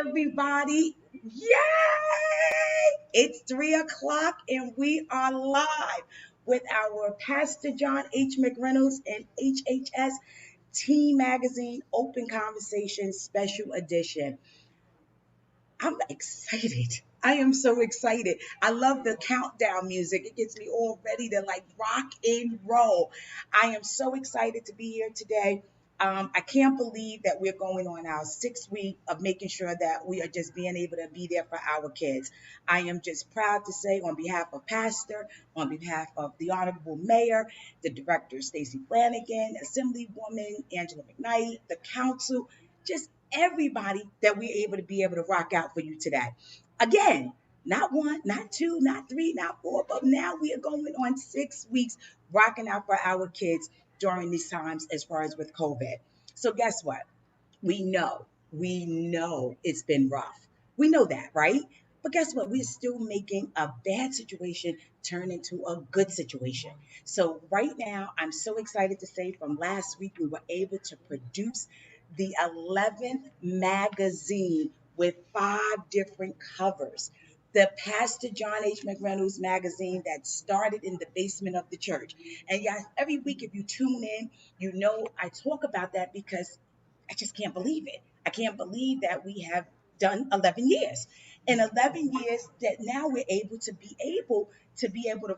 everybody. Yay! It's 3 o'clock and we are live with our Pastor John H. McReynolds and HHS Teen Magazine Open Conversation Special Edition. I'm excited. I am so excited. I love the countdown music. It gets me all ready to like rock and roll. I am so excited to be here today. I can't believe that we're going on our 6th week of making sure that we are just being able to be there for our kids. I am just proud to say, on behalf of Pastor, on behalf of the Honorable Mayor, the Director Stacey Flanagan, Assemblywoman Angela McKnight, the Council, just everybody, that we're able to rock out for you today. Again, not one, not two, not three, not four, but now we are going on 6 weeks rocking out for our kids during these times as far as with COVID. So guess what? We know it's been rough. We know that, right? But guess what? We're still making a bad situation turn into a good situation. So right now, I'm so excited to say from last week, we were able to produce the 11th magazine with 5 different covers. The Pastor John H. McReynolds magazine that started in the basement of the church. And yes, every week, if you tune in, you know I talk about that because I just can't believe it. I can't believe that we have done 11 years. In 11 years that now we're able to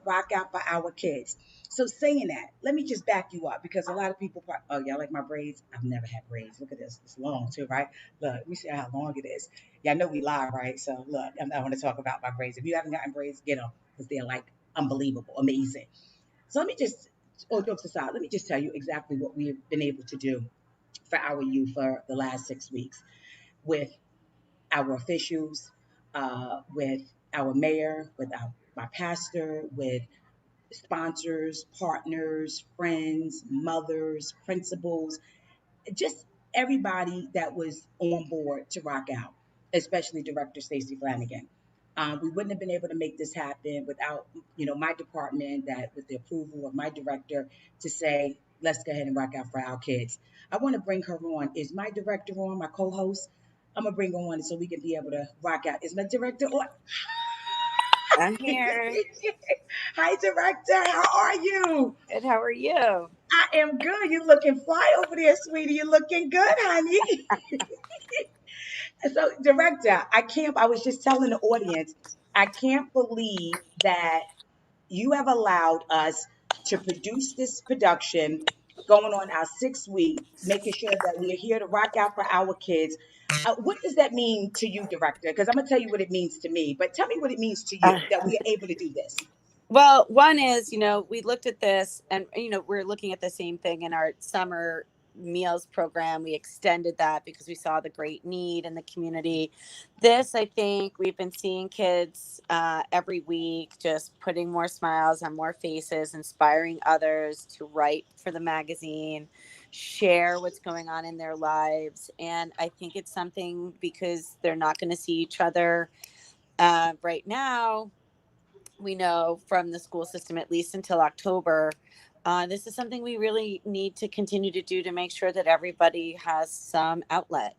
rock out for our kids. So saying that, let me just back you up because a lot of people, oh, y'all like my braids? I've never had braids. Look at this. It's long too, right? Look, let me see how long it is. Yeah, I know we live, right? So look, I want to talk about my braids. If you haven't gotten braids, get them because they're like unbelievable, amazing. So let me just, all jokes aside, let me just tell you exactly what we've been able to do for our youth for the last 6 weeks with our officials, with our mayor, with my pastor, with sponsors, partners, friends, mothers, principals, just everybody that was on board to rock out, especially Director Stacey Flanagan. We wouldn't have been able to make this happen without, my department, that with the approval of my director to say, let's go ahead and rock out for our kids. I want to bring her on. Is my director on, my co-host? I'm gonna bring her on so we can be able to rock out. Is my director on? I'm here. Hi, director. How are you? Good. How are you? I am good. You looking fly over there, sweetie. You looking good, honey. So, director, I was just telling the audience, I can't believe that you have allowed us to produce this production going on our 6th week, making sure that we're here to rock out for our kids. What does that mean to you, director? Because I'm going to tell you what it means to me, but tell me what it means to Uh, you that we are able to do this. well, one is, we looked at this and, we're looking at the same thing in our summer meals program. We extended that because we saw the great need in the community. This, I think we've been seeing kids every week, just putting more smiles on more faces, inspiring others to write for the magazine, share what's going on in their lives. And I think it's something because they're not going to see each other right now. We know from the school system, at least until October, this is something we really need to continue to do to make sure that everybody has some outlet,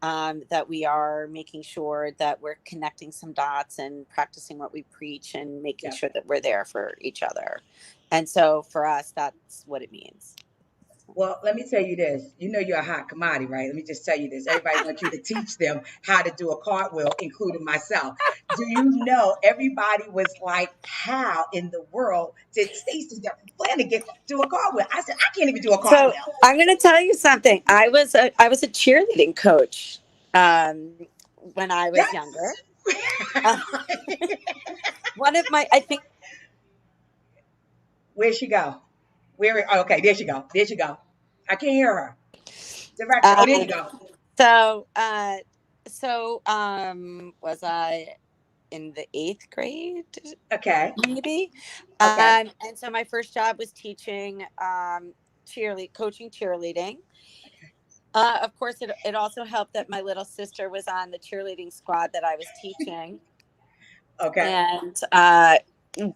that we are making sure that we're connecting some dots and practicing what we preach and making Yeah. sure that we're there for each other. And so for us, that's what it means. Well, let me tell you this. You know you're a hot commodity, right? Let me just tell you this. Everybody wants you to teach them how to do a cartwheel, including myself. Do you know everybody was like, how in the world did Stacey Flanagan do a cartwheel? I said, I can't even do a So cartwheel. I'm going to tell you something. I was a cheerleading coach um, when I was younger. Yes. Uh, one of my, I think. Where'd she go? Okay, there she go. There she go. I can't hear her. Director. Oh, there you Um, go. so was I in the 8th grade, Okay. maybe? Okay. And so my first job was teaching coaching cheerleading. Of course, it also helped that my little sister was on the cheerleading squad that I was teaching. Okay. And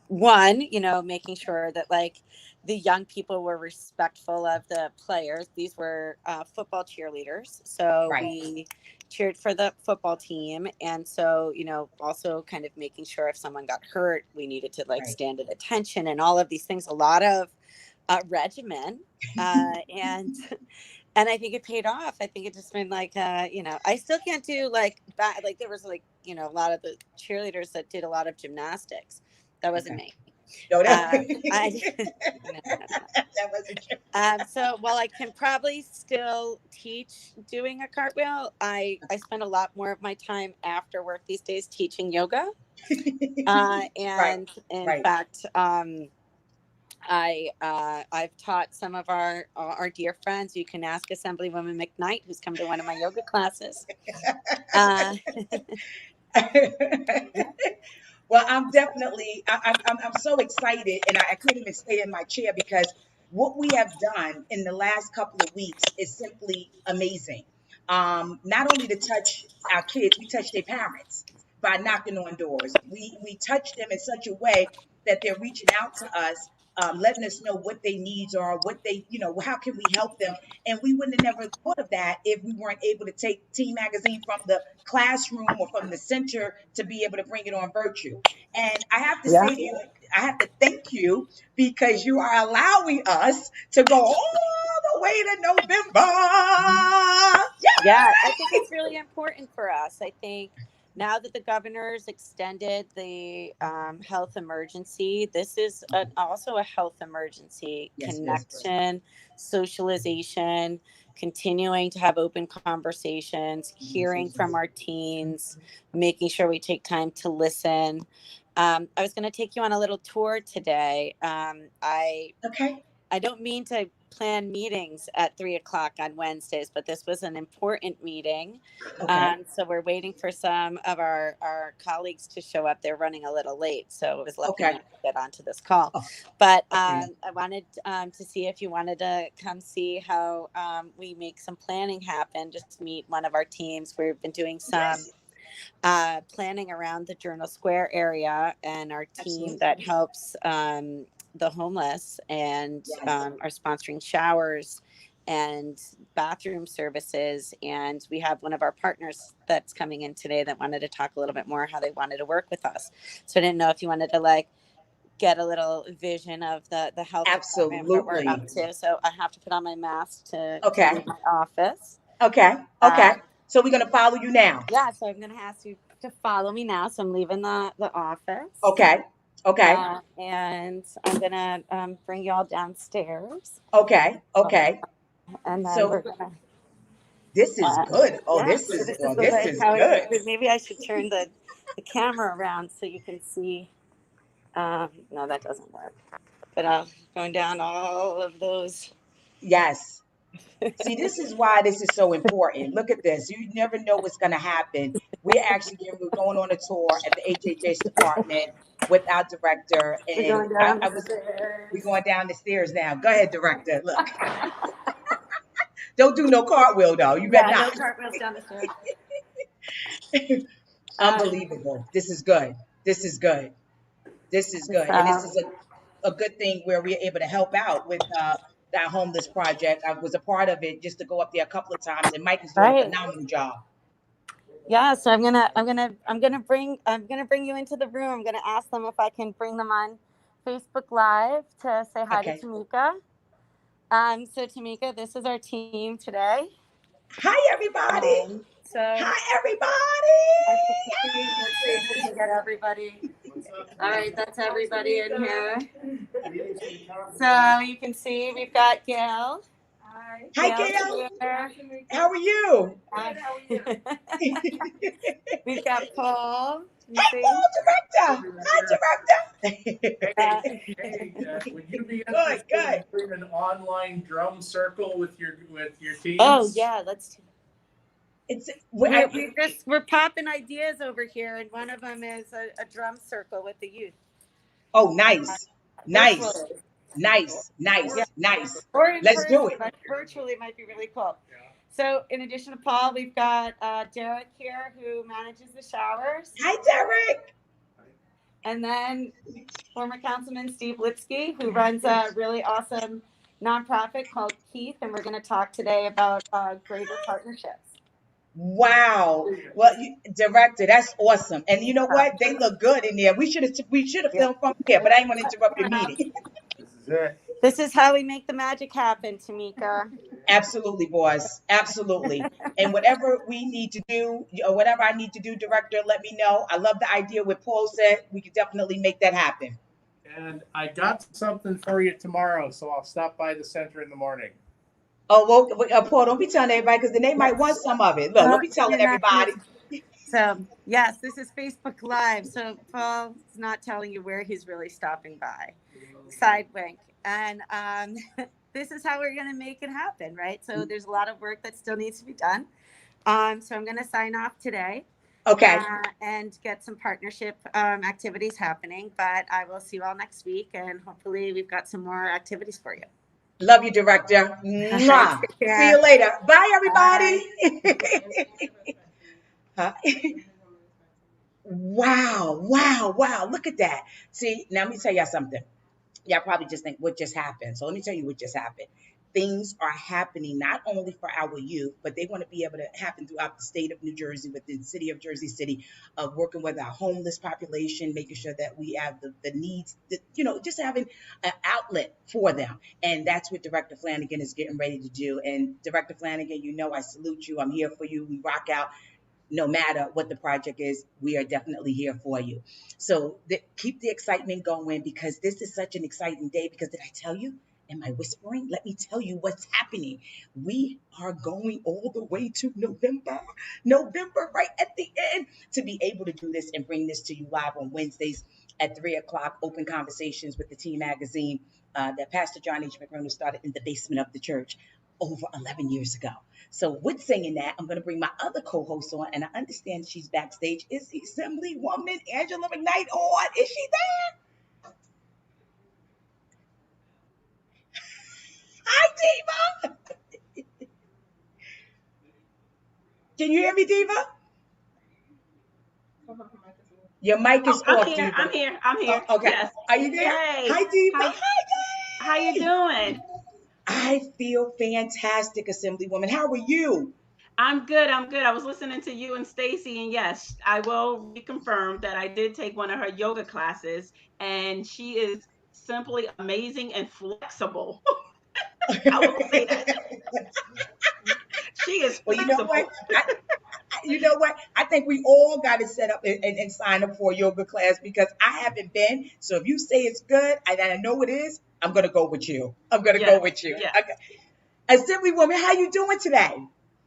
one, making sure that like the young people were respectful of the players. These were football cheerleaders, so Right. we cheered for the football team. And so, also kind of making sure if someone got hurt, we needed to like Right. stand at attention and all of these things. A lot of regimen, and I think it paid off. I think it just been like, I still can't do like that. Like there was like, a lot of the cheerleaders that did a lot of gymnastics. That wasn't Okay. me. No, that, No, no, no. that wasn't true. So while I can probably still teach doing a cartwheel, I spend a lot more of my time after work these days teaching yoga. Right. And in Right. fact, I've taught some of our dear friends. You can ask Assemblywoman McKnight, who's come to one of my yoga classes. Well, I'm definitely, I'm so excited, and I can't even stay in my chair because what we have done in the last couple of weeks is simply amazing. Not only to touch our kids, we touch their parents by knocking on doors. We touch them in such a way that they're reaching out to us, letting us know what their needs are, what they, how can we help them. And we wouldn't have never thought of that if we weren't able to take Teen Magazine from the classroom or from the center to be able to bring it on virtue. And I have to Yeah. say to you, I have to thank you because you are allowing us to go all the way to November. Yeah, I think it's really important for us. I think now that the governor's extended the health emergency, this is also a health emergency. Yes, it is. Connection, socialization, continuing to have open conversations, hearing from our teens, making sure we take time to listen. I was going to take you on a little tour today. Okay. I don't mean to plan meetings at 3 o'clock on Wednesdays, but this was an important meeting. Okay. So we're waiting for some of our colleagues to show up. They're running a little late, so it was lucky Okay. enough to get onto this call. Oh, But okay. I wanted to see if you wanted to come see how we make some planning happen, just to meet one of our teams. We've been doing some Yes. planning around the Journal Square area, and our team Absolutely. that helps the homeless and Yes. are sponsoring showers and bathroom services. And we have one of our partners that's coming in today that wanted to talk a little bit more how they wanted to work with us. So I didn't know if you wanted to like get a little vision of the health department, what we're Absolutely. up to. So I have to put on my mask to Okay. leave my office. Okay. Okay. Uh, So we're gonna follow you now. yeah, so I'm going to ask you to follow me now. So I'm leaving the office. Okay. Okay. And I'm going to bring you all downstairs. Okay. Okay. And then So we're going to, this is good. Oh, yeah, this so is this is oh, the this way is how good. maybe I should turn the camera around so you can see. No, that doesn't work. But going down all of those. Yes. See, this is why this is so important. Look at this. You never know what's going to happen. We're going on a tour at the HHS department with our director, We're and going down the we're stairs. going down the stairs now. Go ahead, director. Look, don't do no cartwheel though. You better Yeah, no not. cartwheels down the stairs. Unbelievable. This is good. This is good. This is good, and this is a good thing where we're able to help out with that homeless project. I was a part of it just to go up there a couple of times, and Mike is doing a Right. phenomenal job. Yeah, so I'm gonna bring you into the room. I'm gonna ask them if I can bring them on Facebook Live to say hi to Okay. Tamika. So Tamika, this is our team today. Hi, everybody. So Hi, I think let's see if we everybody. can get everybody. All right, that's everybody in here. So you can see we've got Gail. Hi, Gail. Here. How are you? We've got Paul. You Hey, see? Paul, director. Hi, director. Would you be Good, interested good. in doing an online drum circle with your teams? Oh yeah, let's. It's We're popping ideas over here, and one of them is a drum circle with the youth. oh, nice, nice, Virtually. nice, Yeah. nice, nice. Or in Let's person, do it. but virtually might be really cool. So in addition to Paul, we've got Derek here who manages the showers. Hi, Derek. And then former Councilman Steve Lipsky, who runs a really awesome nonprofit called Keith, and we're going to talk today about greater partnerships. Wow. Well, director, that's awesome. And you know what? They look good in there. We should have filmed from here, but I didn't want to interrupt your meeting. This is it. This is how we make the magic happen, Tamika. Absolutely, boss. Absolutely. And whatever we need to do, or whatever I need to do, director, let me know. I love the idea what Paul said. We could definitely make that happen. And I got something for you tomorrow, so I'll stop by the center in the morning. Oh, well, Paul, don't be telling everybody because then they might want some of it. Look, don't be telling everybody. So, yes, this is Facebook Live. So, Paul's not telling you where he's really stopping by. Side wink. And this is how we're going to make it happen, right? So, there's a lot of work that still needs to be done. So, I'm going to sign off today. Okay. And get some partnership activities happening. But I will see you all next week. And hopefully, we've got some more activities for you. Love you, director. Mwah. See you later. Bye, everybody. Huh? Wow. Look at that. See, now let me tell y'all something. Y'all probably just think, what just happened? So let me tell you what just happened. Things are happening not only for our youth, but they want to be able to happen throughout the state of New Jersey, within the city of Jersey City, of working with our homeless population, making sure that we have the needs, just having an outlet for them. And that's what Director Flanagan is getting ready to do. And Director Flanagan, I salute you. I'm here for you. We rock out. No matter what the project is, we are definitely here for you. So keep the excitement going, because this is such an exciting day. Because did I tell you? Am I whispering? Let me tell you what's happening. We are going all the way to November, right at the end, to be able to do this and bring this to you live on Wednesdays at 3:00. Open Conversations with the Teen Magazine that Pastor John H. McReynolds started in the basement of the church over 11 years ago. So with saying that, I'm going to bring my other co-host on, and I understand she's backstage. Is the Assemblywoman Angela McKnight on? Is she there? Hi, Diva. Can you hear me, Diva? Your mic is off, Diva. I'm here. Oh, okay. Yes. Are you there? Hey. Hi, Diva. How you doing? I feel fantastic, Assemblywoman. How are you? I'm good. I was listening to you and Stacy, and yes, I will reconfirm that I did take one of her yoga classes, and she is simply amazing and flexible. I will say that. She is flexible. Well, you know what? I think we all got to set up and sign up for a yoga class, because I haven't been. So if you say it's good, and I know it is, I'm going to go with you. Go with you. Yes. Okay. Assemblywoman, how you doing today?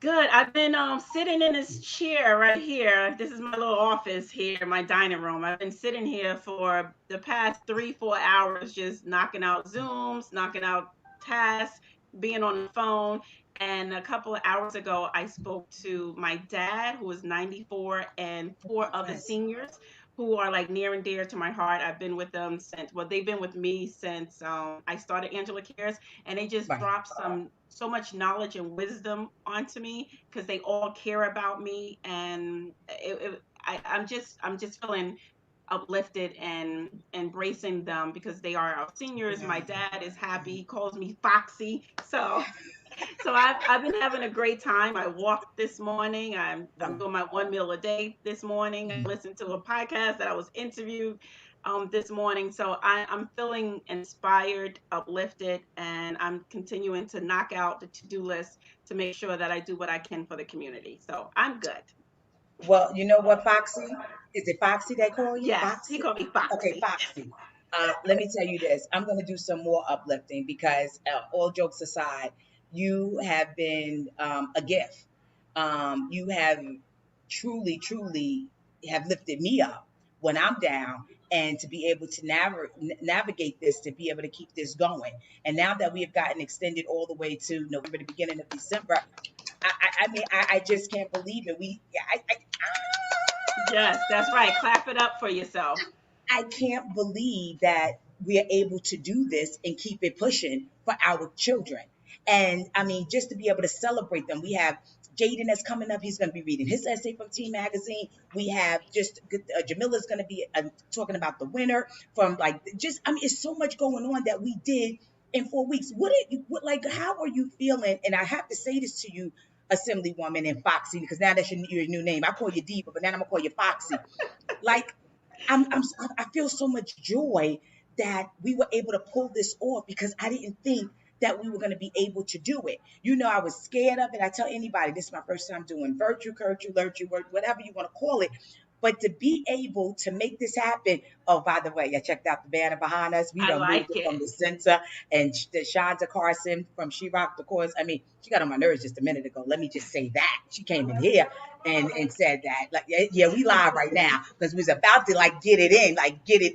Good. I've been sitting in this chair right here. This is my little office here, my dining room. I've been sitting here for the past 3-4 hours, just knocking out Zooms, knocking out tasks, being on the phone. And a couple of hours ago, I spoke to my dad, who is 94, and 4 other seniors who are like near and dear to my heart. I've been with them they've been with me since I started Angelcares, and they just dropped so much knowledge and wisdom onto me, because they all care about me, and I'm just feeling uplifted and embracing them, because they are our seniors. My dad is happy. He calls me Foxy. So I've been having a great time. I walked this morning. I'm doing my 1 meal a day this morning. I listened to a podcast that I was interviewed this morning. So I'm feeling inspired, uplifted, and I'm continuing to knock out the to-do list to make sure that I do what I can for the community. So I'm good. Well, you know what, Foxy? Is it Foxy they call you? Yes, Foxy? he called me Foxy. Okay, Foxy. Let me tell you this. I'm going to do some more uplifting, because all jokes aside, you have been a gift. You have truly have lifted me up when I'm down, and to be able to navigate this, to be able to keep this going. And now that we have gotten extended all the way to November, the beginning of December, I just can't believe it. Yes, that's right. Clap it up for yourself. I can't believe that we are able to do this and keep it pushing for our children. And I mean, just to be able to celebrate them. We have Jaden that's coming up. He's going to be reading his essay from Teen Magazine. We have just Jamila's going to be talking about the winner from it's so much going on that we did in 4 weeks. How are you feeling? And I have to say this to you, Assemblywoman and Foxy, because now that's your new name. I call you Diva, but now I'm gonna call you Foxy. Like I feel so much joy that we were able to pull this off, because I didn't think that we were going to be able to do it. I was scared of it. I tell anybody, this is my first time doing virtual, whatever you want to call it. But to be able to make this happen. Oh, by the way, I checked out the banner behind us. We done moved it from the center, and the Shonda Carson from Sherockdecor. I mean, she got on my nerves just a minute ago. Let me just say that. She came in here and said that. Like, yeah, we live right now, because we was about to get it in,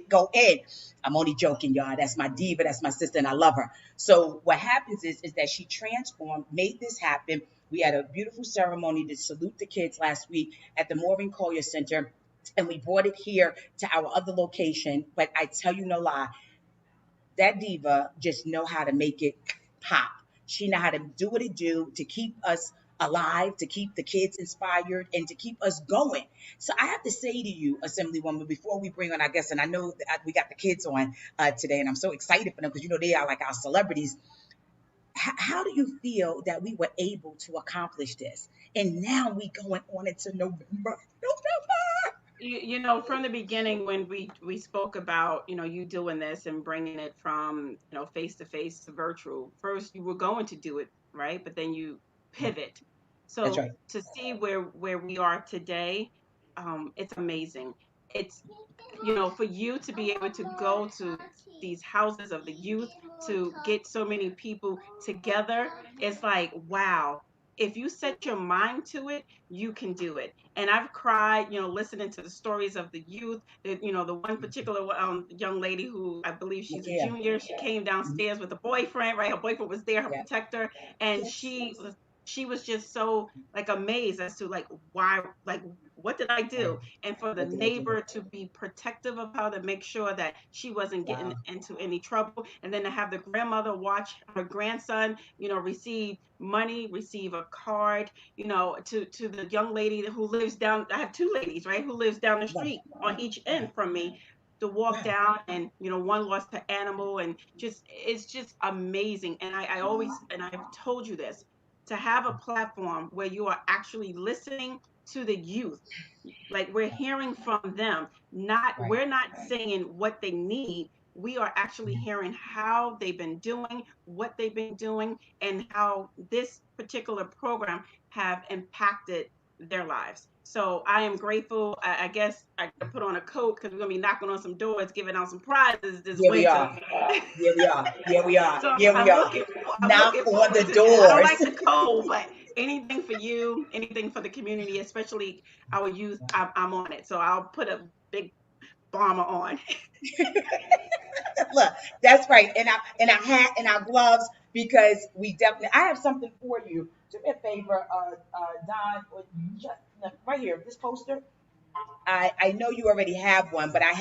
go in. I'm only joking, y'all. That's my diva. That's my sister, and I love her. So what happens is that she transformed, made this happen. We had a beautiful ceremony to salute the kids last week at the Maureen Collier Center, and we brought it here to our other location. But I tell you no lie, that diva just know how to make it pop. She know how to do what it do to keep us alive, to keep the kids inspired, and to keep us going. So I have to say to you, Assemblywoman, before we bring on our guests, and I know that we got the kids on today, and I'm so excited for them, because they are like our celebrities. How do you feel that we were able to accomplish this? And now we going on into November. From the beginning, when we spoke about, you doing this and bringing it from, face to face to virtual, first you were going to do it, right? But then you pivot. So That's right. to see where we are today, it's amazing. It's, for you to be able to go to these houses of the youth, to get so many people together, it's like, wow. If you set your mind to it, you can do it. And I've cried, listening to the stories of the youth. The one particular young lady who, I believe she's a junior, she came downstairs with a boyfriend, right? Her boyfriend was there, her protector, and she was just so amazed as to why, what did I do? And for the neighbor to be protective of her, to make sure that she wasn't getting into any trouble, and then to have the grandmother watch her grandson, receive money, receive a card, to the young lady who lives down. I have two ladies, right, who lives down the street on each end from me, to walk down, and one lost her animal, and it's just amazing. And I always, and I've told you this, to have a platform where you are actually listening to the youth, like we're hearing from them, we're not saying what they need, we are actually hearing how they've been doing, what they've been doing, and how this particular program have impacted their lives. So I am grateful. I guess I could put on a coat, because we're gonna be knocking on some doors, giving out some prizes this winter. We are. We are. So we are. Knock on the doors. I don't like the cold, but anything for you, anything for the community, especially our youth, I'm on it. So I'll put a big bomber on. Look, that's right. And our hat and our gloves, because we definitely. I have something for you. Do me a favor, Don, or right here, this poster. I know you already have one, but I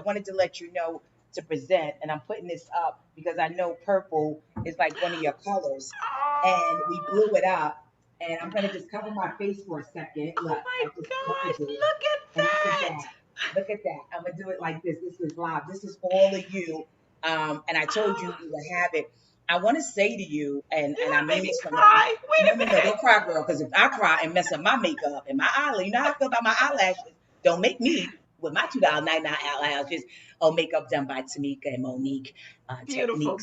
wanted to let you know to present, and I'm putting this up because I know purple is like one of your colors, and we blew it up. And I'm gonna just cover my face for a second. Look, oh my gosh, look at that. Look at that. I'm gonna do it like this. This is live. This is all of you. And I told you would have it. I want to say to you, and I mean this from cry. Wait a minute. No, don't cry, girl, because if I cry and mess up my makeup and my eyelash, you know how I feel about my eyelashes. Don't make me with my $2.99 eyelashes. Makeup done by Tamika and Monique, beautiful.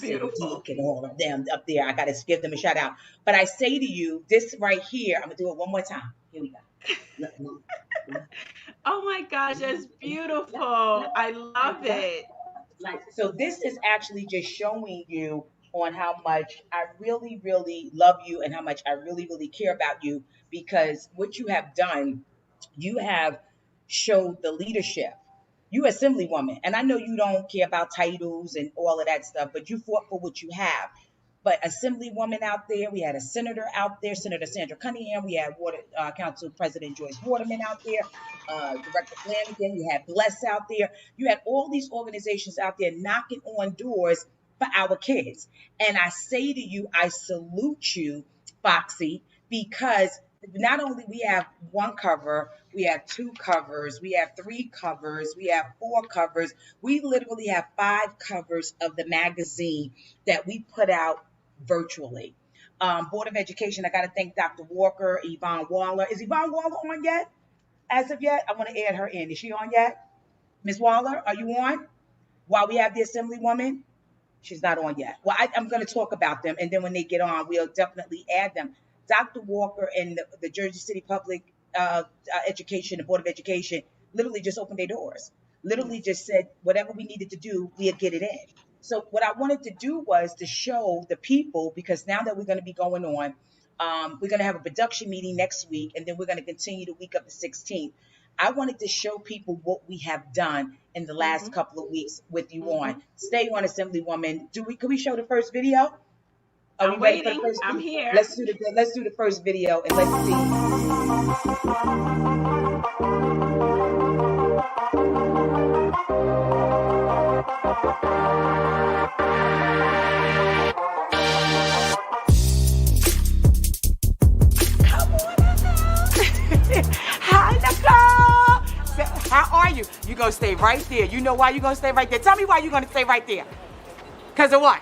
and all of them up there. I gotta give them a shout out. But I say to you, this right here, I'm gonna do it one more time. Here we go. Oh my gosh, that's beautiful. I love it. So this is actually just showing you on how much I really, really love you, and how much I really, really care about you, because what you have done, you have showed the leadership. You Assemblywoman, and I know you don't care about titles and all of that stuff, but you fought for what you have. But Assemblywoman out there, we had a senator out there, Senator Sandra Cunningham. We had Council President Joyce Waterman out there, Director Flanagan. You had BLESC out there. You had all these organizations out there knocking on doors for our kids. And I say to you, I salute you, Foxy, because not only we have one cover, we have two covers, we have three covers, we have four covers. We literally have 5 covers of the magazine that we put out virtually. Board of Education, I got to thank Dr. Walker, Yvonne Waller. Is Yvonne Waller on yet? As of yet, I want to add her in. Is she on yet? Ms. Waller, are you on? While we have the Assemblywoman? She's not on yet. Well, I'm going to talk about them, and then when they get on, we'll definitely add them. Dr. Walker and the Jersey City Public Education, the Board of Education, literally just opened their doors. Literally just said whatever we needed to do, we'll get it in. So what I wanted to do was to show the people, because now that we're going to be going on, we're going to have a production meeting next week, and then we're going to continue the week of the 16th. I wanted to show people what we have done in the last couple of weeks with you on. Stay on, Assemblywoman. Can we show the first video? I'm waiting. I'm here. Let's do the first video and let's see. Hi, Nicole. How are you? You gonna stay right there. You know why you gonna stay right there? Tell me why you gonna stay right there. Cause of what?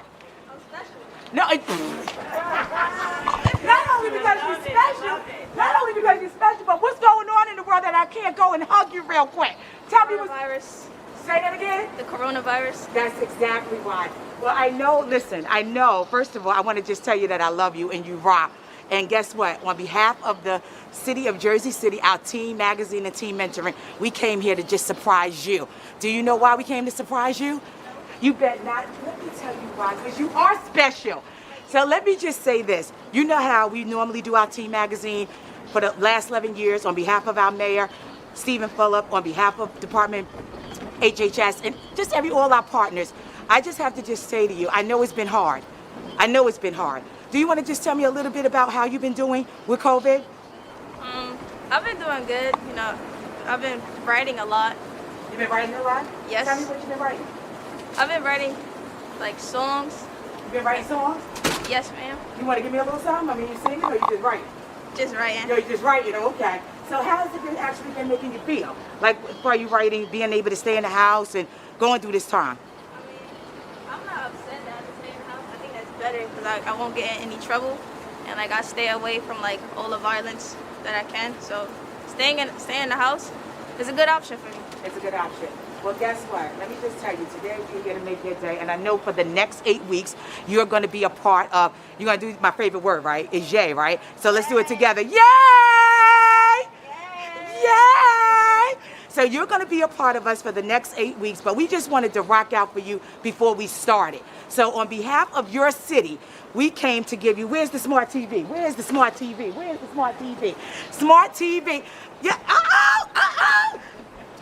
I'm special. No. Not only because you're special. Not only because you're special, but what's going on in the world that I can't go and hug you real quick? Tell me what's. Coronavirus. Say that again. The coronavirus. That's exactly why. Well, I know. Listen, I know. First of all, I want to just tell you that I love you and you rock. And guess what? On behalf of the city of Jersey City, our team magazine and team mentoring, we came here to just surprise you. Do you know why we came to surprise you? You bet not. Let me tell you why, because you are special. So let me just say this. You know how we normally do our team magazine for the last 11 years on behalf of our mayor, Stephen Fulop, on behalf of Department HHS, and just all our partners. I just have to just say to you, I know it's been hard. I know it's been hard. Do you want to just tell me a little bit about how you've been doing with COVID? I've been doing good. You know, I've been writing a lot. You've been writing a lot? Yes. Tell me what you've been writing. I've been writing like songs. You've been writing songs? Yes, ma'am. You want to give me a little something? I mean, you singing or you just writing? Just writing. No, you just writing, okay. So how has it been actually been making you feel? Like, for you writing, being able to stay in the house and going through this time? I'm not upset that I have to stay in the house. I think that's better because I won't get in any trouble, and like I stay away from like all the violence that I can. So staying in the house is a good option for me. It's a good option. Well, guess what? Let me just tell you, today you're going to make your day, and I know for the next 8 weeks, you're going to be a part of, you're going to do my favorite word, right? Is yay, right? So let's do it together. Yay! Yay! Yay! So you're going to be a part of us for the next 8 weeks, but we just wanted to rock out for you before we started. So on behalf of your city, we came to give you, where's the smart TV? Where's the smart TV? Where's the smart TV? Smart TV. Yeah,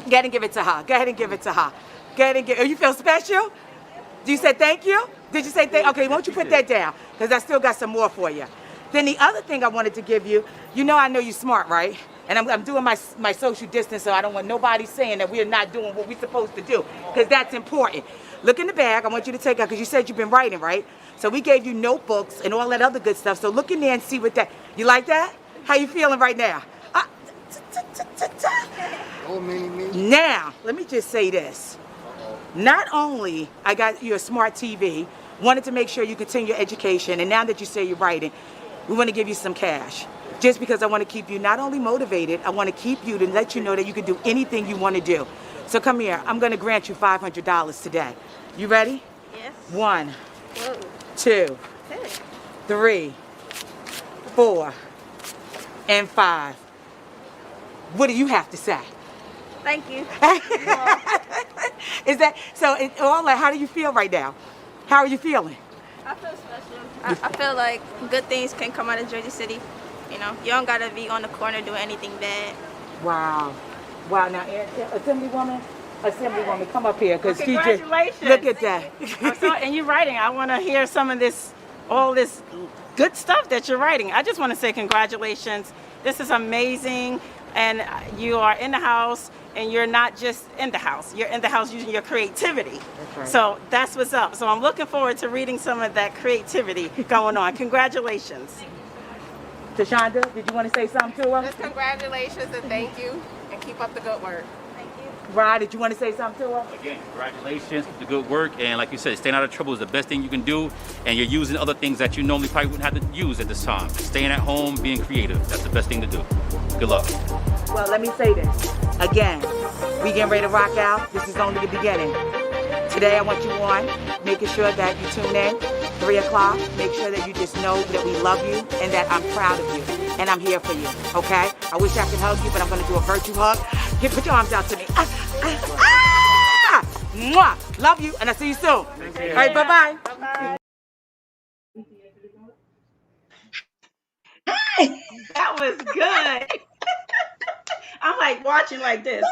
Go ahead and give it to her. Go ahead and give it to her. Go ahead and give. Oh, you feel special? Do you say thank you? Did you say thank? Okay, won't you put that down? Because I still got some more for you. Then the other thing I wanted to give you, I know you're smart, right? And I'm doing my social distance, so I don't want nobody saying that we're not doing what we're supposed to do, because that's important. Look in the bag. I want you to take out, because you said you've been writing, right? So we gave you notebooks and all that other good stuff. So look in there and see what that. You like that? How you feeling right now? Now, let me just say this. Not only I got you a smart TV, wanted to make sure you continue your education, and now that you say you're writing, we want to give you some cash. Just because I want to keep you not only motivated, I want to keep you to let you know that you can do anything you want to do. So come here, I'm going to grant you $500 today. You ready? Yes. 1, Whoa. 2, 3, 4, and 5. What do you have to say? Thank you. Is that so? How do you feel right now? How are you feeling? I feel special. I feel like good things can come out of Jersey City. You don't gotta be on the corner doing anything bad. Wow. Now, Assemblywoman, come up here, because congratulations. Look at that. And you're writing. I want to hear some of all this good stuff that you're writing. I just want to say congratulations. This is amazing. And you are in the house, and you're not just in the house. You're in the house using your creativity. Right. So that's what's up. So I'm looking forward to reading some of that creativity going on. Congratulations. Tashonda, did you want to say something to her? Just congratulations and thank you, and keep up the good work. Thank you. Rod, did you want to say something to her? Again, congratulations, the good work, and like you said, staying out of trouble is the best thing you can do, and you're using other things that you normally probably wouldn't have to use at this time. Staying at home, being creative, that's the best thing to do. Good luck. Well, let me say this. Again, we getting ready to rock out. This is only the beginning. Today I want you on, making sure that you tune in, 3 o'clock. Make sure that you just know that we love you and that I'm proud of you. And I'm here for you, okay? I wish I could hug you, but I'm gonna do a virtual hug. Put your arms out to me. Mwah! Love you, and I'll see you soon. All right, bye-bye. Bye-bye. Hi. That was good. I'm like watching like this.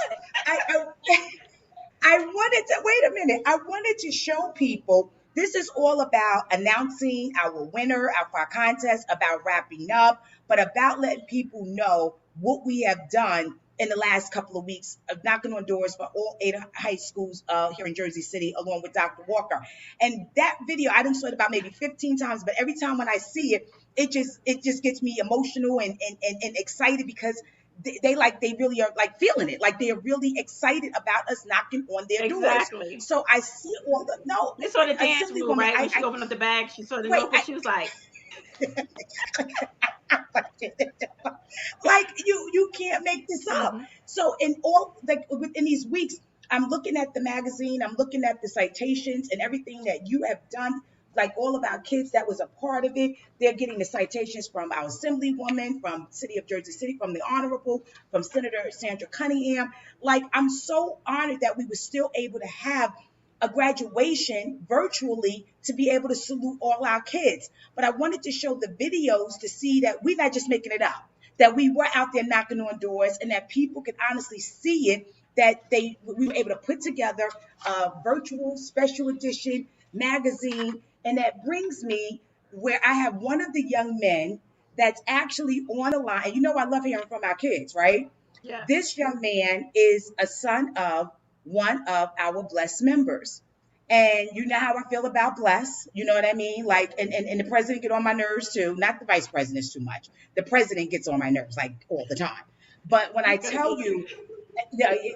I wanted to wait a minute. I wanted to show people this is all about announcing our winner, our contest, about wrapping up, but about letting people know what we have done in the last couple of weeks of knocking on doors for all 8 high schools here in Jersey City, along with Dr. Walker. And that video, I done saw it about maybe 15 times, but every time when I see it, it just gets me emotional and excited because they really are like feeling it. Like they're really excited about us knocking on their Exactly. doors. So I see all the, no. They saw the a dance silly move, woman, right? When she opened up the bag, she saw the notebook. She was like, like you can't make this up. So in all within these weeks, I'm looking at the magazine, I'm looking at the citations and everything that you have done. Like all of our kids that was a part of it, they're getting the citations from our Assemblywoman, from City of Jersey City, from the Honorable, from Senator Sandra Cunningham. Like I'm so honored that we were still able to have a graduation virtually to be able to salute all our kids. But I wanted to show the videos to see that we're not just making it up, that we were out there knocking on doors and that people could honestly see it, that we were able to put together a virtual special edition magazine. And that brings me where I have one of the young men that's actually on the line. And you know I love hearing from our kids, right? yeah. This young man is a son of one of our BLESC members. And you know how I feel about BLESC, you know what I mean? Like, and the president get on my nerves too. Not the vice presidents too much. The president gets on my nerves like all the time. But when I tell you,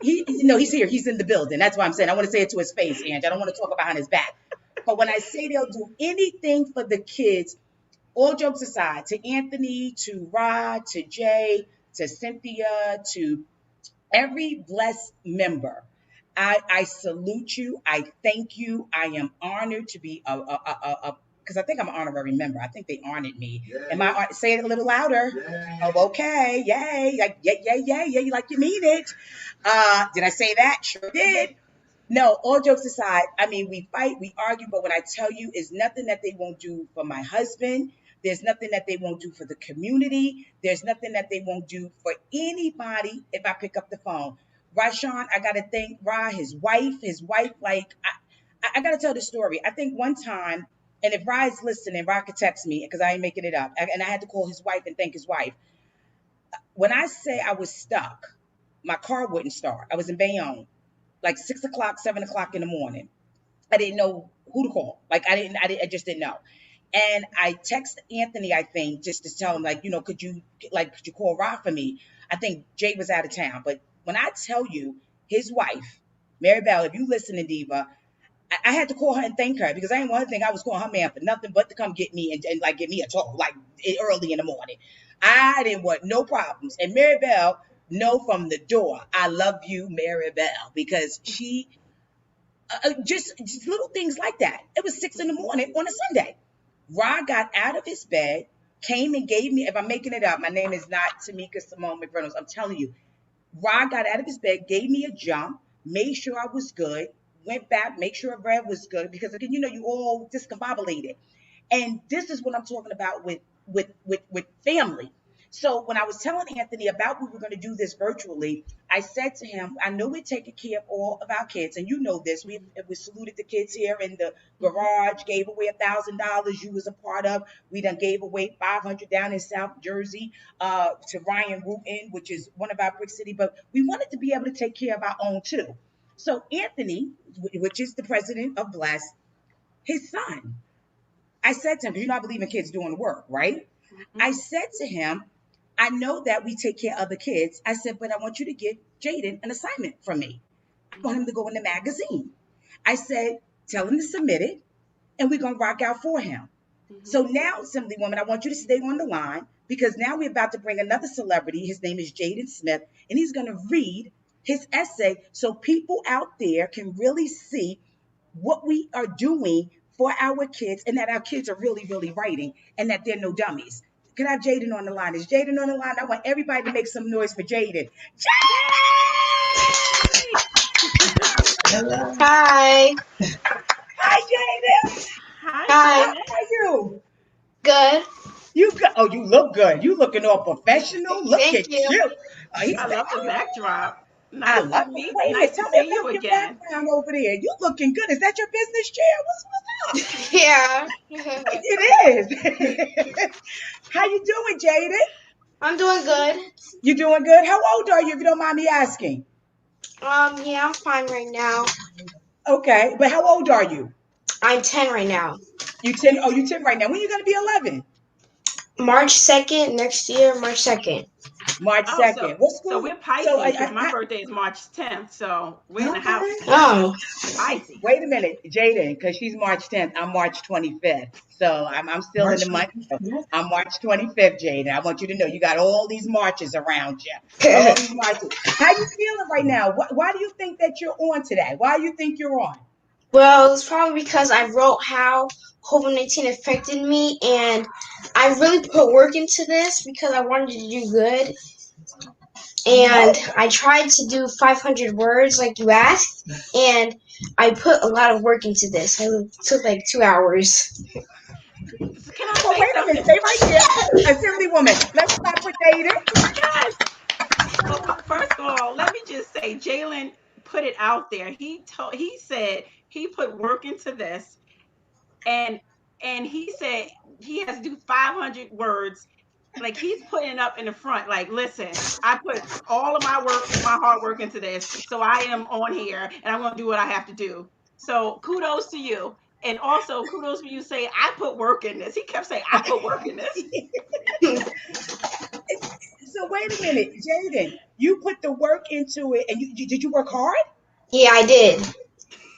he's here, he's in the building. That's why I'm saying I want to say it to his face, Ange. I don't want to talk behind his back. But when I say they'll do anything for the kids, all jokes aside, to Anthony, to Rod, to Jay, to Cynthia, to every BLESC member, I salute you. I thank you. I am honored to be because I think I'm an honorary member. I think they honored me. Yay. Am I say it a little louder? Yay. Oh, okay. Yay. Like, yeah. You like you mean it. Did I say that? Sure did. No, all jokes aside, I mean, we fight, we argue, but what I tell you is nothing that they won't do for my husband. There's nothing that they won't do for the community. There's nothing that they won't do for anybody if I pick up the phone. Rashawn, I got to thank Ra, his wife, like, I got to tell the story. I think one time, and if Ra is listening, Ra could text me because I ain't making it up. And I had to call his wife and thank his wife. When I say I was stuck, my car wouldn't start. I was in Bayonne. Like 6 o'clock, 7 o'clock in the morning. I didn't know who to call. Like I just didn't know. And I texted Anthony, I think, just to tell him, like, you know, could you call Rob for me? I think Jay was out of town. But when I tell you, his wife, Mary Bell, if you listen to Diva, I had to call her and thank her because I didn't want to think I was calling her man for nothing but to come get me and like give me a talk like early in the morning. I didn't want no problems. And Mary Bell, know from the door, I love you, Mary Bell, because she just little things like that. It was 6 a.m. on a Sunday. Rod got out of his bed, came and gave me, if I'm making it up, my name is not Tamika McReynolds, I'm telling you. Rod got out of his bed, gave me a jump, made sure I was good, went back, make sure Brad was good, because again, you know, you all discombobulated. And this is what I'm talking about with family. So when I was telling Anthony about we were going to do this virtually, I said to him, I know we're taking care of all of our kids. And you know this, we saluted the kids here in the garage, gave away $1,000 you was a part of. We done gave away $500 down in South Jersey to Ryan Wooten, which is one of our brick city. But we wanted to be able to take care of our own too. So Anthony, which is the president of BLESC, his son, I said to him, because you know I believe in kids doing the work, right? I said to him, I know that we take care of the kids. I said, but I want you to give Jaden an assignment from me. I want him to go in the magazine. I said, tell him to submit it, and we're going to rock out for him. So now, Assemblywoman, I want you to stay on the line because now we're about to bring another celebrity. His name is Jaden Smith, and he's going to read his essay so people out there can really see what we are doing for our kids and that our kids are really, really writing and that they're no dummies. Can I have Jaden on the line? Is Jaden on the line? I want everybody to make some noise for Jaden. Hello. Hi. Hi, Jaden. Hi. How are you? Good. You good? Oh, you look good. You looking all professional. Look Thank at you. I love the backdrop. I Nice love to it. meet. Wait a Nice minute. to Tell me see you about your again. background over there. You looking good. Is that your business chair? What's up? Yeah. It is. How you doing, Jaden? I'm doing good. You doing good? How old are you, if you don't mind me asking? Yeah, I'm fine right now. Okay, but how old are you? I'm 10 right now. You 10? Oh, you 10 right now. When you gonna be 11? March 2nd, next year, March 2nd. March Oh, 2nd. What so school? we're So Pisces because my birthday is March 10th. So we're in the house. Oh. Pisces. Wait a minute, Jaden, because she's March 10th. I'm March 25th. So I'm still in the month. I'm March 25th, Jaden. I want you to know you got all these marches around you. All these marches. How you feeling right now? Why do you think that you're on today? Why do you think you're on? Well, it's probably because I wrote how COVID-19 affected me, and I really put work into this because I wanted to do good. And I tried to do 500 words like you asked, and I put a lot of work into this. It took like 2 hours. Can I Well, say wait a something? minute. Stay right there. Assemblywoman, let's stop for Jaden. Yes. Well, first of all, let me just say, Jalen put it out there. He said he put work into this, and he said he has to do 500 words. Like he's putting it up in the front. Like, listen, I put all of my work, my hard work into this, so I am on here, and I'm gonna do what I have to do. So kudos to you, and also kudos for you saying I put work in this. He kept saying I put work in this. So wait a minute, Jaden, you put the work into it, and did you work hard? Yeah, I did.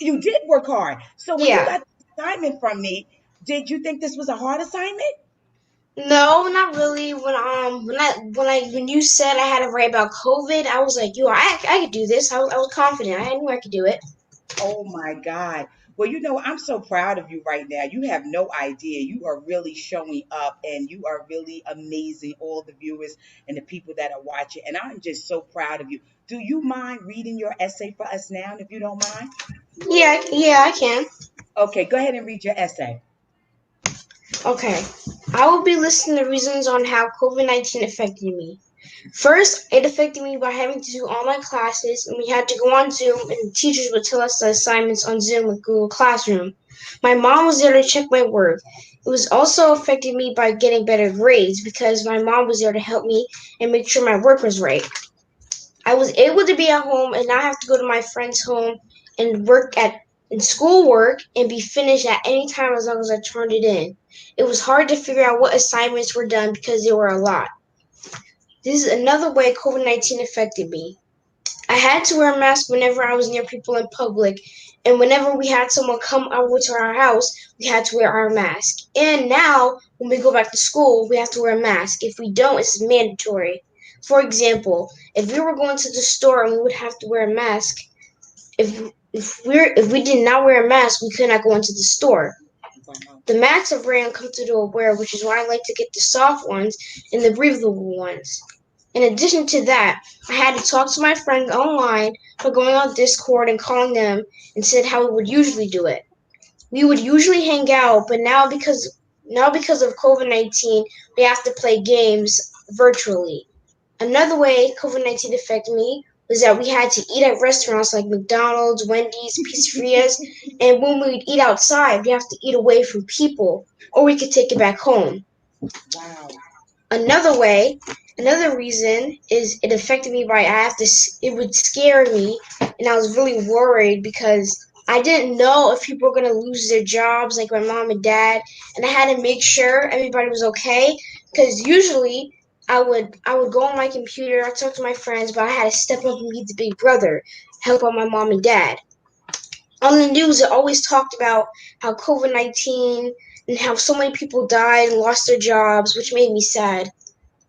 You did work hard. So when you Yeah. got the assignment from me, did you think this was a hard assignment? No, not really. When you said I had to write about COVID, I was like, I could do this. I was confident. I knew I could do it. Oh my God. Well, I'm so proud of you right now. You have no idea. You are really showing up and you are really amazing, all the viewers and the people that are watching. And I'm just so proud of you. Do you mind reading your essay for us now, if you don't mind? Yeah, I can. Okay, go ahead and read your essay. Okay. I will be listing the reasons on how COVID-19 affected me. First, it affected me by having to do online classes, and we had to go on Zoom, and the teachers would tell us the assignments on Zoom with Google Classroom. My mom was there to check my work. It was also affecting me by getting better grades because my mom was there to help me and make sure my work was right. I was able to be at home and not have to go to my friend's home and work in schoolwork and be finished at any time as long as I turned it in. It was hard to figure out what assignments were done because there were a lot. This is another way COVID-19 affected me. I had to wear a mask whenever I was near people in public, and whenever we had someone come over to our house, we had to wear our mask. And now, when we go back to school, we have to wear a mask. If we don't, it's mandatory. For example, if we were going to the store and we would have to wear a mask, if we did not wear a mask, we could not go into the store. The masks are very uncomfortable to wear, which is why I like to get the soft ones and the breathable ones. In addition to that, I had to talk to my friends online by going on Discord and calling them and said how we would usually do it. We would usually hang out, but now because of COVID-19, we have to play games virtually. Another way COVID-19 affected me was that we had to eat at restaurants like McDonald's, Wendy's, pizzerias, and when we eat outside, we have to eat away from people, or we could take it back home. Wow. Another reason is it affected me by it would scare me, and I was really worried because I didn't know if people were going to lose their jobs like my mom and dad, and I had to make sure everybody was okay Because usually I would go on my computer, I talk to my friends, but I had to step up and be the big brother, help out my mom and dad. On the news, it always talked about how COVID-19 and how so many people died and lost their jobs, which made me sad.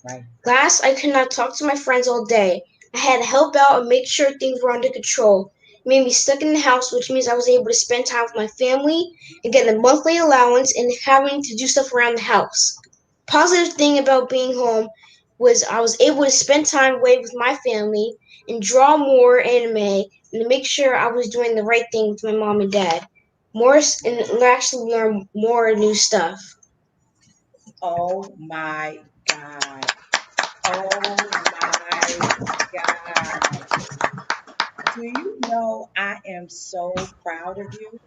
Right. Last, I could not talk to my friends all day. I had to help out and make sure things were under control. It made me stuck in the house, which means I was able to spend time with my family and get a monthly allowance and having to do stuff around the house. Positive thing about being home was I was able to spend time away with my family and draw more anime and to make sure I was doing the right thing with my mom and dad. And actually learn more new stuff. Oh my God. Oh my God. Do you know I am so proud of you?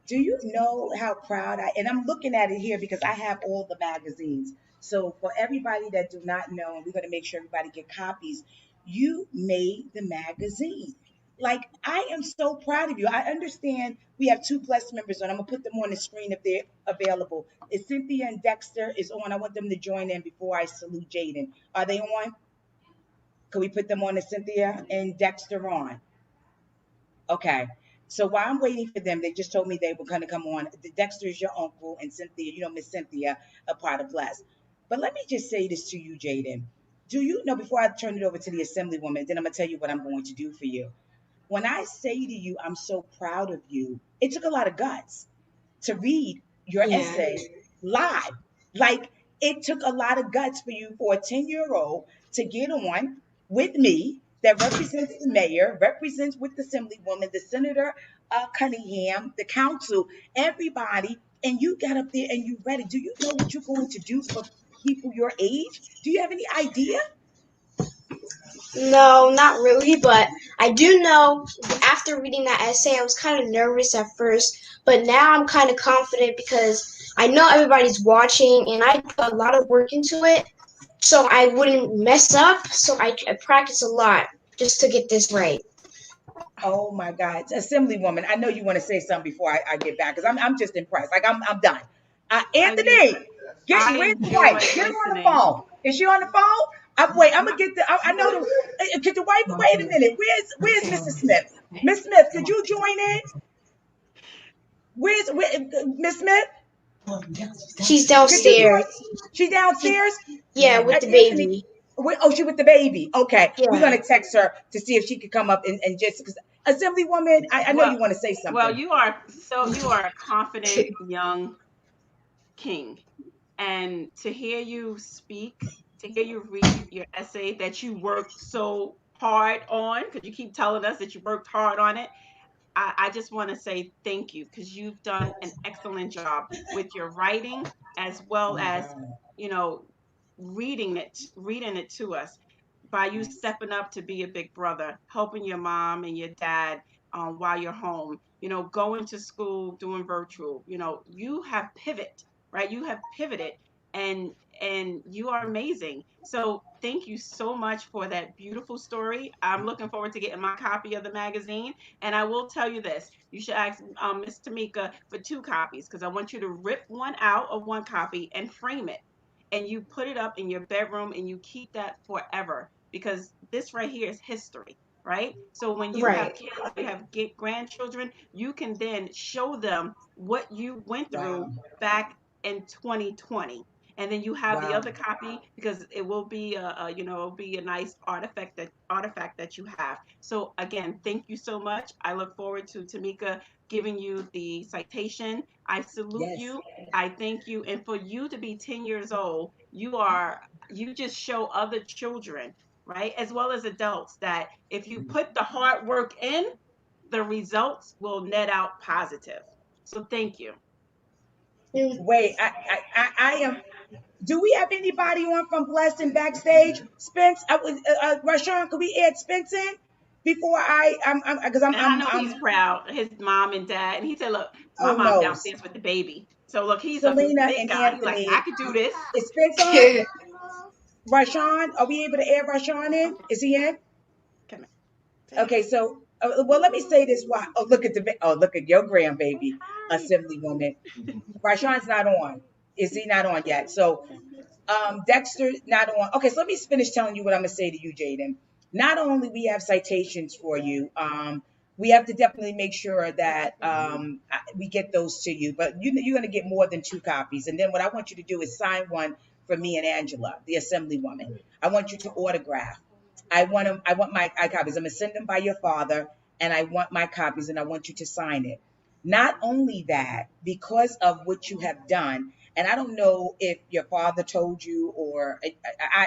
Do you know how proud and I'm looking at it here because I have all the magazines. So for everybody that do not know, and we're going to make sure everybody get copies, you made the magazine. Like, I am so proud of you. I understand we have two plus members on. I'm going to put them on the screen if they're available. Is Cynthia and Dexter is on? I want them to join in before I salute Jaden. Are they on? Can we put them on, the Cynthia and Dexter on? Okay. So while I'm waiting for them, they just told me they were going to come on. Dexter is your uncle, and Cynthia, Miss Cynthia, a part of BLESC. But let me just say this to you, Jaden. Do you know, before I turn it over to the Assemblywoman, then I'm going to tell you what I'm going to do for you. When I say to you, I'm so proud of you, it took a lot of guts to read your essay live. Like, it took a lot of guts for you, for a 10-year-old, to get on with me that represents the mayor, represents with the Assemblywoman, the Senator Cunningham, the council, everybody, and you got up there and you read it. Do you know what you're going to do for people your age? Do you have any idea? No, not really, but I do know after reading that essay, I was kind of nervous at first, but now I'm kind of confident because I know everybody's watching and I put a lot of work into it so I wouldn't mess up. So I practice a lot just to get this right. Oh my God, Assemblywoman, I know you want to say something before I get back because I'm just impressed. Like, I'm done. Anthony, where's the wife? Get her on the phone. Is she on the phone? Wait, I'm gonna get the. I know the. Could the wife? Wait a minute. Where's Mrs. Smith? Miss Smith, could you join in? Where's Miss Smith? She's downstairs. She downstairs? Yeah, with the Anthony, baby. she with the baby. Okay, we're Yeah. gonna text her to see if she could come up and just because Assemblywoman, I know you want to say something. Well, you are a confident young king, and to hear you speak, to hear you read your essay that you worked so hard on, because you keep telling us that you worked hard on it. I just want to say thank you because you've done an excellent job with your writing as well as, you know, reading it to us by you stepping up to be a big brother, helping your mom and your dad while you're home, going to school, doing virtual, you have right? You have pivoted and you are amazing. So thank you so much for that beautiful story. I'm looking forward to getting my copy of the magazine. And I will tell you this, you should ask Miss Tamika for 2 copies because I want you to rip one out of one copy and frame it. And you put it up in your bedroom and you keep that forever because this right here is history, right? So when you have Right. kids, you have grandchildren, you can then show them what you went through back in 2020. And then you have the other copy because it will be it'll be a nice artifact that you have. So again, thank you so much. I look forward to Tamika giving you the citation. I salute you. I thank you. And for you to be 10 years old, you just show other children, right? As well as adults that if you put the hard work in, the results will net out positive. So thank you. Wait, I am. Do we have anybody on from BLESC and backstage? Spence, Rashawn, could we add Spence in before because And I know he's proud, his mom and dad. And he said, look, my oh mom no, downstairs with the baby. So look, he's Selena a big and guy. He's like, Anthony. I could do this. Is Spence on? Rashawn, are we able to add Rashawn in? Is he in? Come Okay, so well, let me say this. Why? Look at your grandbaby, Assemblywoman. Rashawn's not on. Is he not on yet? So Dexter not on. Okay, so let me finish telling you what I'm gonna say to you, Jaden. Not only we have citations for you, we have to definitely make sure that we get those to you. But you're gonna get more than 2 copies. And then what I want you to do is sign one for me and Angela, the Assemblywoman. I want you to autograph. I want them. I want my copies. I'm gonna send them by your father, and I want my copies, and I want you to sign it. Not only that, because of what you have done, and I don't know if your father told you, or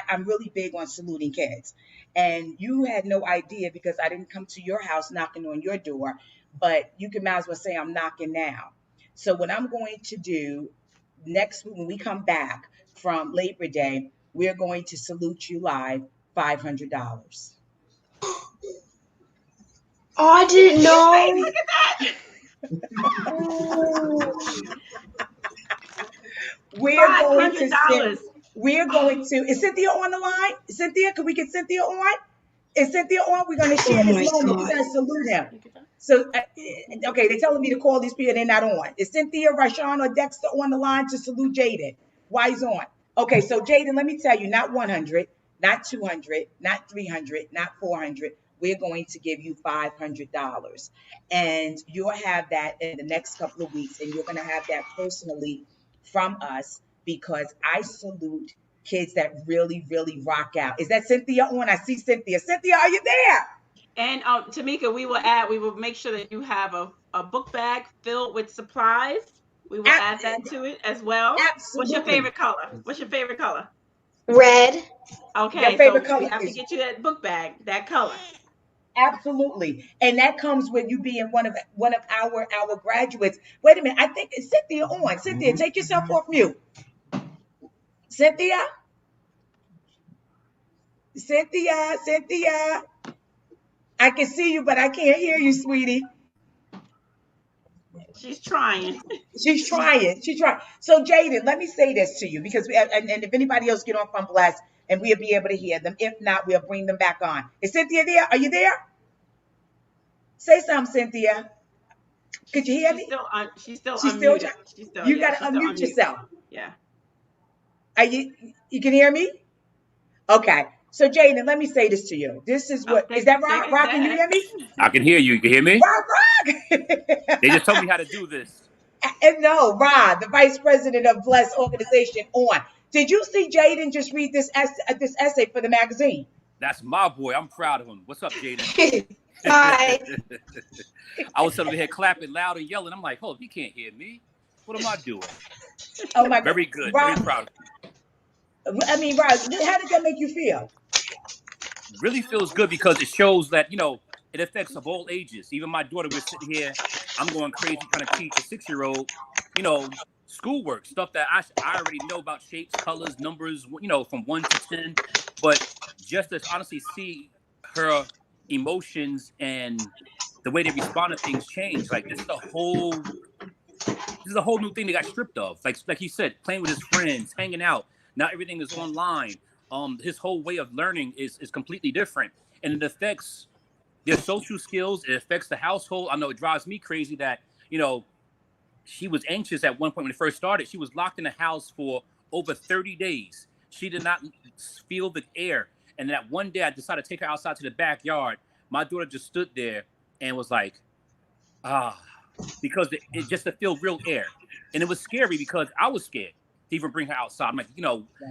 I'm really big on saluting kids, and you had no idea because I didn't come to your house knocking on your door, but you can might as well say I'm knocking now. So what I'm going to do next week when we come back from Labor Day, we're going to salute you live, $500. Oh, I didn't know. Look at that. We're going to, is Cynthia on the line? Cynthia, can we get Cynthia on? Is Cynthia on? We're going to share this moment. We're going to salute him. So, okay, they're telling me to call these people. They're not on. Is Cynthia, Rashawn, or Dexter on the line to salute Jaden? Why he's on? Okay, so Jaden, let me tell you, not 100, not 200, not 300, not 400. We're going to give you $500. And you'll have that in the next couple of weeks. And you're going to have that personally from us because I salute kids that really, really rock out. Is that Cynthia on? I see Cynthia. Cynthia, are you there? And Tamika, we will make sure that you have a book bag filled with supplies. We will add that to it as well. Absolutely. What's your favorite color? What's your favorite color? Red. Okay, so we have to get you that book bag, that color. Absolutely. And that comes with you being one of our graduates. Wait a minute. I think it's Cynthia on. Cynthia, take yourself off mute. Cynthia? Cynthia. I can see you, but I can't hear you, sweetie. She's trying. She's trying. So, Jaden, let me say this to you because and if anybody else get on from BLESC and we'll be able to hear them. If not, we'll bring them back on. Is Cynthia there? Are you there? Say something, Cynthia. Could you hear me? She's still unmuted. You got to unmute yourself. Yeah. Are you can hear me? Okay. So, Jaden, let me say this to you. This is what, is that Rock? Rock, can you hear me? I can hear you. You can hear me? Rock! They just told me how to do this. And no, Rod, the vice president of BLESC organization on. Did you see Jaden just read this essay for the magazine? That's my boy. I'm proud of him. What's up, Jaden? Hi. I was sitting over here clapping loud and yelling. I'm like, oh, he can't hear me. What am I doing? Oh, my God. Very good. Rod, very proud of him. I mean, Rod, how did that make you feel? Really feels good because it shows that, it affects of all ages. Even my daughter was sitting here. I'm going crazy trying to teach a 6-year-old, schoolwork, stuff that I already know about shapes, colors, numbers, from 1 to 10. But just to honestly see her emotions and the way they respond to things change. Like this is a whole new thing they got stripped of. Like he said, playing with his friends, hanging out. Now everything is online. His whole way of learning is completely different. And it affects their social skills. It affects the household. I know it drives me crazy that, she was anxious at one point when it first started. She was locked in the house for over 30 days. She did not feel the air. And that one day I decided to take her outside to the backyard. My daughter just stood there and was like, because it just to feel real air. And it was scary because I was scared to even bring her outside. I'm like,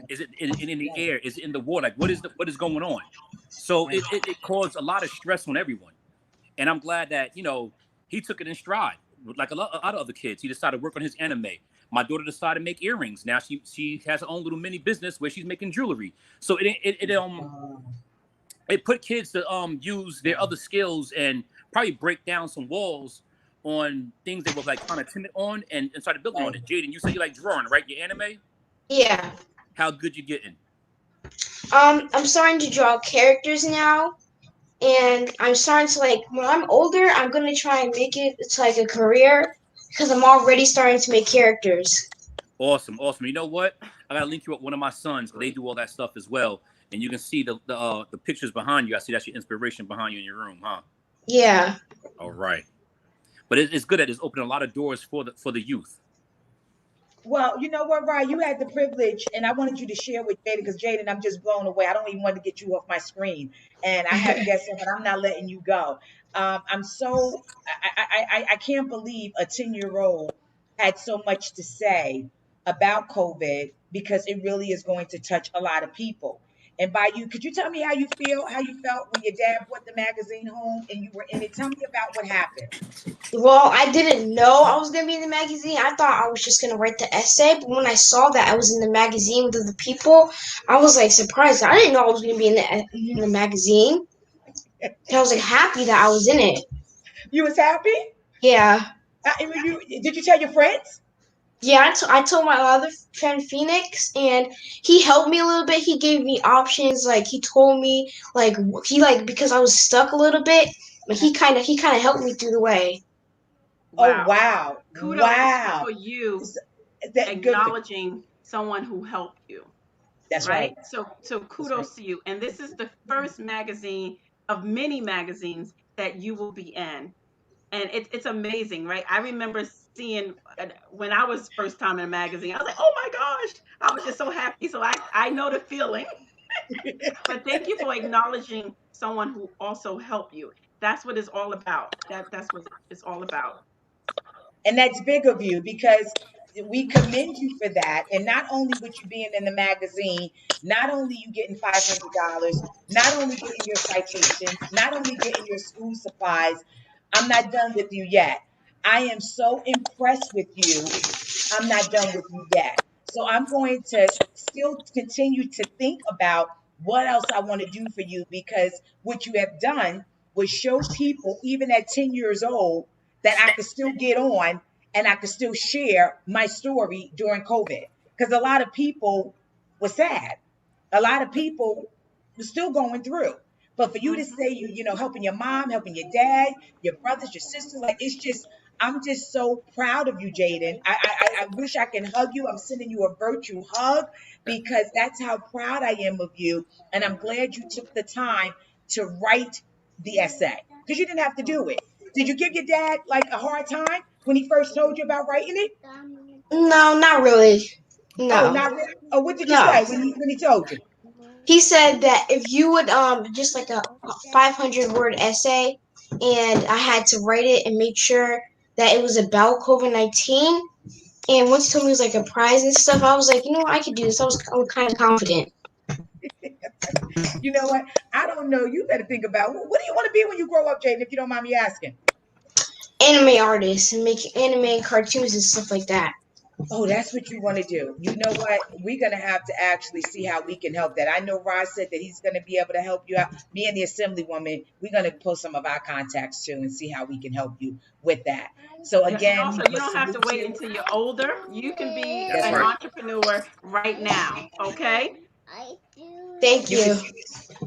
is it in the air? Is it in the water? Like, what is going on? So it caused a lot of stress on everyone. And I'm glad that, he took it in stride. Like a lot of other kids, he decided to work on his anime. My daughter decided to make earrings. Now she has her own little mini business where she's making jewelry. So it put kids to use their other skills and probably break down some walls on things they were like kind of timid on and started building on it. Jaden, you said you like drawing, right? Your anime? Yeah. How good you getting? I'm starting to draw characters now. And I'm starting to when I'm older, I'm going to try and make it to a career because I'm already starting to make characters. Awesome. You know what? I got to link you up with one of my sons because they do all that stuff as well. And you can see the pictures behind you. I see that's your inspiration behind you in your room, huh? Yeah. All right. But it's good that it's opening a lot of doors for the youth. Well, you know what, Ryan? You had the privilege, and I wanted you to share with Jaden because Jaden, I'm just blown away. I don't even want to get you off my screen, and I have guests, but I'm not letting you go. I'm so I can't believe a 10-year-old had so much to say about COVID because it really is going to touch a lot of people. And by you, could you tell me how you felt when your dad brought the magazine home and you were in it? Tell me about what happened. Well, I didn't know I was gonna be in the magazine. I thought I was just gonna write the essay, but when I saw that I was in the magazine with other people, I was like surprised. I didn't know I was gonna be in the magazine. I was like happy that I was in it. You was happy? Yeah. Did you tell your friends? Yeah, I told my other friend Phoenix, and he helped me a little bit. He gave me options, like he told me, because I was stuck a little bit, but he kind of helped me through the way. Oh Wow. wow! Kudos Wow! for you That good. acknowledging someone who helped you. That's right. So kudos to you. And this is the first magazine of many magazines that you will be in. And it's amazing, right? I remember seeing when I was first time in a magazine, I was like, oh my gosh, I was just so happy. So I know the feeling. But thank you for acknowledging someone who also helped you. That's what it's all about. That's what it's all about. And that's big of you because we commend you for that. And not only with you being in the magazine, not only you getting $500, not only getting your citations, not only getting your school supplies. I'm not done with you yet. I am so impressed with you. I'm not done with you yet. So I'm going to still continue to think about what else I want to do for you because what you have done was show people, even at 10 years old, that I could still get on and I could still share my story during COVID. Because a lot of people were sad. A lot of people were still going through. But for you to say helping your mom, helping your dad, your brothers, your sisters, like it's just, I'm just so proud of you, Jaden. I wish I can hug you. I'm sending you a virtual hug because that's how proud I am of you. And I'm glad you took the time to write the essay because you didn't have to do it. Did you give your dad like a hard time when he first told you about writing it? No, not really. Oh, No, not really. Oh, what did you no. say when he told you? He said that if you would just like a 500-word essay, and I had to write it and make sure that it was about COVID-19. And once he told me it was like a prize and stuff, I was like, you know what, I could do this. I was kind of confident. You know what? I don't know. You better think about what do you want to be when you grow up, Jaden, if you don't mind me asking. Anime artists and make anime and cartoons and stuff like that. Oh, that's what you want to do. You know what? We're going to have to actually see how we can help that. I know Rod said that he's going to be able to help you out. Me and the Assemblywoman, we're going to pull some of our contacts too and see how we can help you with that. So again, also, you don't have to wait until you're older. You can be That's an right. entrepreneur right now. Okay. Thank you.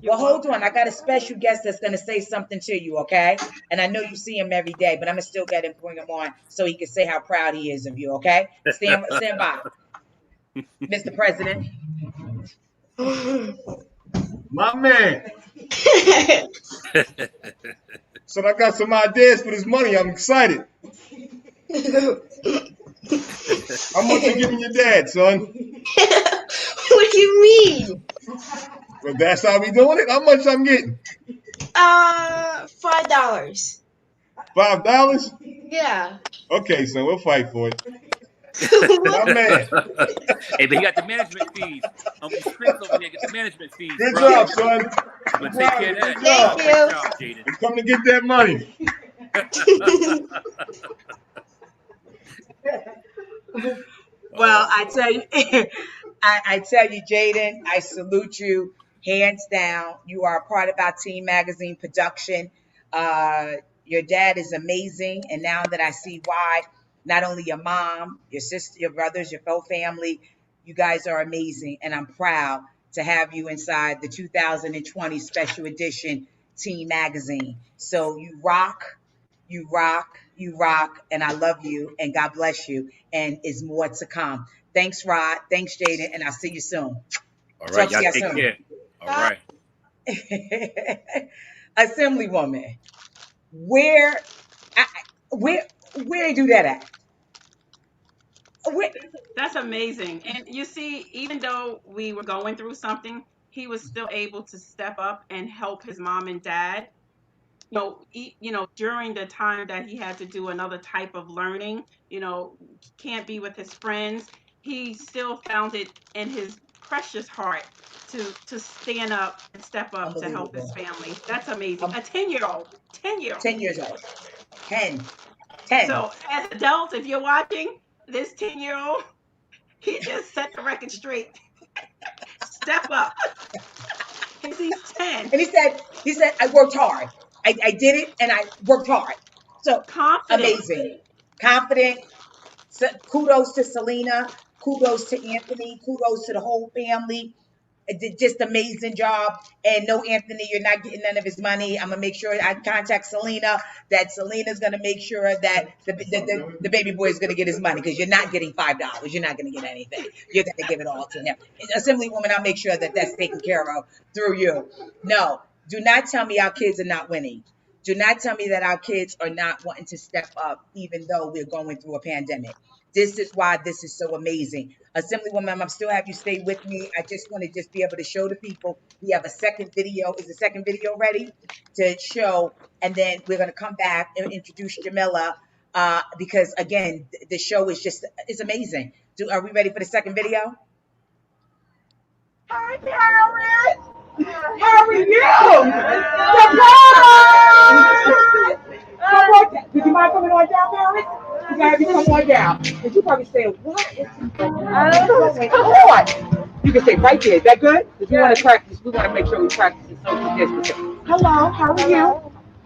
Well, hold on. I got a special guest that's going to say something to you, okay? And I know you see him every day, but I'm going to still get him, bring him on so he can say how proud he is of you, okay? Stand by, Mr. President. My man. So I got some ideas for this money. I'm excited. How much you giving your dad, son? What do you mean? Well, that's how we doing it. How much I'm getting? $5. $5? Yeah. Okay, son, we'll fight for it. My man. Hey, but he got the management fees. Uncle Scripps over here get the management fees. Good bro. job, son. I'm gonna take care of that. Thank you. Good job, Jaden. I'm coming to get that money. Well, I tell you, I tell you, Jaden, I salute you hands down. You are a part of our Team Magazine production. Your dad is amazing, and now that I see why, not only your mom, your sister, your brothers, your whole family, you guys are amazing, and I'm proud to have you inside the 2020 special edition Team Magazine. So you rock, you rock, you rock, and I love you, and God bless you, and is more to come. Thanks, Rod. Thanks, Jaden, and I'll see you soon. All right, y'all take care. All right. Assemblywoman, where they do that at? That's amazing. And you see, even though we were going through something, he was still able to step up and help his mom and dad. During the time that he had to do another type of learning, can't be with his friends, he still found it in his precious heart to stand up and step up to help his Unbelievable. family. That's amazing. A 10-year-old. 10-year-old. 10 years old. 10. So as adults, if you're watching, this 10-year-old, he just set the record straight. Step up. Because he's 10. And he said, I worked hard. I did it and I worked hard. So Confident. amazing. Confident. So, kudos to Selena. Kudos to Anthony. Kudos to the whole family. Did just amazing job. And no, Anthony, you're not getting none of his money. I'm gonna make sure I contact Selena. That Selena's gonna make sure that the baby boy is gonna get his money, because you're not getting $5. You're not gonna get anything. You're gonna give it all to him. Assemblywoman, I'll make sure that that's taken care of through you. No, do not tell me our kids are not winning. Do not tell me that our kids are not wanting to step up, even though we're going through a pandemic. This is why this is so amazing. Assemblywoman, I'm still have you stay with me. I just want to just be able to show the people. We have a second video. Is the second video ready to show? And then we're going to come back and introduce Jamila, because again, the show is it's amazing. Are we ready for the second video? Hi, Paris. How are you? Surprise! Did you mind coming on down, Paris? You gotta come on down. Because you probably saying, what is going on? You can say right there. Is that good? Because we want to practice. We want to make sure we practice the social distancing. Hello, how are you?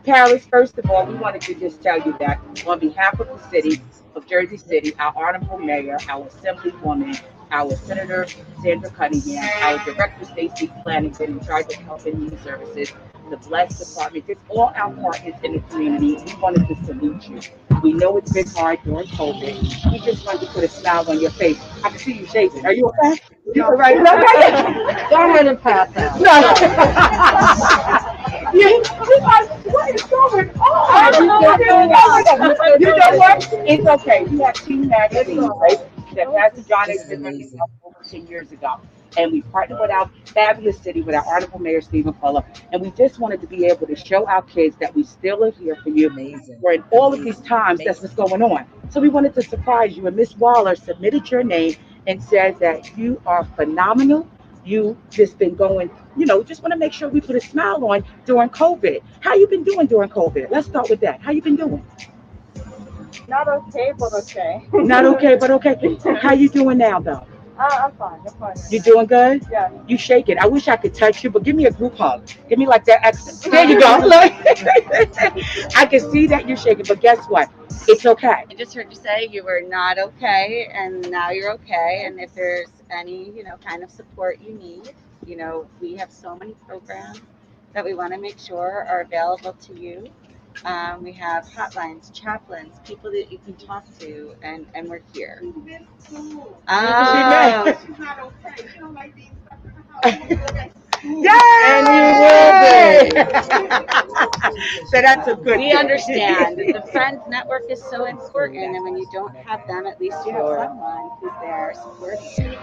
Paris, first of all, we wanted to just tell you that on behalf of the city of Jersey City, our honorable mayor, our assemblywoman, our Senator Sandra Cunningham, our Director Stacey Flanagan in charge of Health and Human Services, the BLESC department, just all our partners in the community, we wanted to salute you. We know it's been hard during COVID. We just wanted to put a smile on your face. I can see you shaking. Are you okay? You all right? Go ahead and pass out. What is going on? You know what? It's okay. You have Team Magazine, right? That Pastor John has been running over 10 years ago. And we partnered with our fabulous city, with our Honorable Mayor, Stephen Fulop. And we just wanted to be able to show our kids that we still are here for you. For all of these times, that's what's going on. So we wanted to surprise you. And Miss Waller submitted your name and said that you are phenomenal. You've just been going, just want to make sure we put a smile on during COVID. How you been doing during COVID? Let's start with that. How you been doing? Not okay, but okay. Not okay, but okay. How you doing now, though? I'm fine. I'm fine. You doing good? Yeah. You shaking. I wish I could touch you, but give me a group hug. Give me like that. There you go. Look. I can see that you're shaking, but guess what? It's okay. I just heard you say you were not okay, and now you're okay. And if there's any, kind of support you need, we have so many programs that we want to make sure are available to you. We have hotlines, chaplains, people that you can talk to, and we're here. Oh. She's not okay. She don't like being stuck in the house. And you will be. So that's a good We thing. understand. The Friends Network is so important, and when you don't have them, at least you have someone who's there supporting you.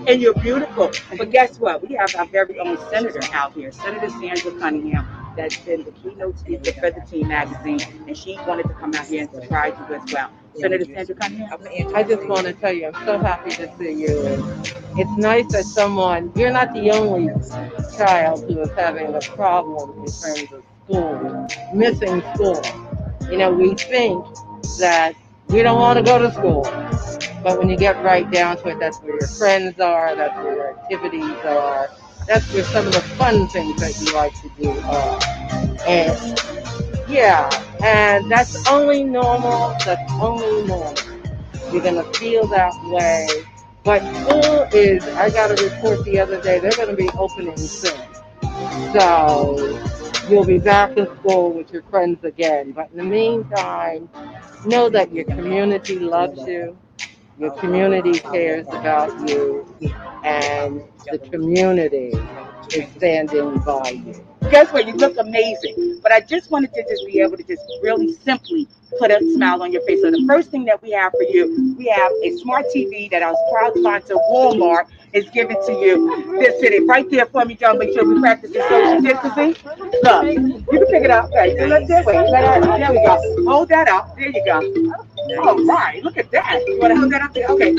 And you're beautiful. But guess what? We have our very own senator out here, Senator Sandra Cunningham, that's been the keynote speaker for the Team Magazine, and she wanted to come out here and surprise you as well. Senator Sandra Cunningham? I just want to tell you, I'm so happy to see you. It's nice that you're not the only child who is having a problem in terms of school, missing school. We think that we don't want to go to school. But when you get right down to it, that's where your friends are, that's where your activities are, that's where some of the fun things that you like to do are. And that's only normal, You're going to feel that way. But school is, I got a report the other day, they're going to be opening soon. So you'll be back in school with your friends again. But in the meantime, know that your community loves you. Your community cares about you, and the community is standing by you. Guess what? You look amazing. But I just wanted to just be able to just really simply put a smile on your face. So the first thing that we have for you, we have a smart TV that our proud sponsor Walmart is giving to you. Just sit it right there for me, John. Make sure we practice the social distancing. Look, you can pick it up. Okay, so let's do it. There we go. Hold that up. There you go. All right, look at that. You want to hold that up there? Okay.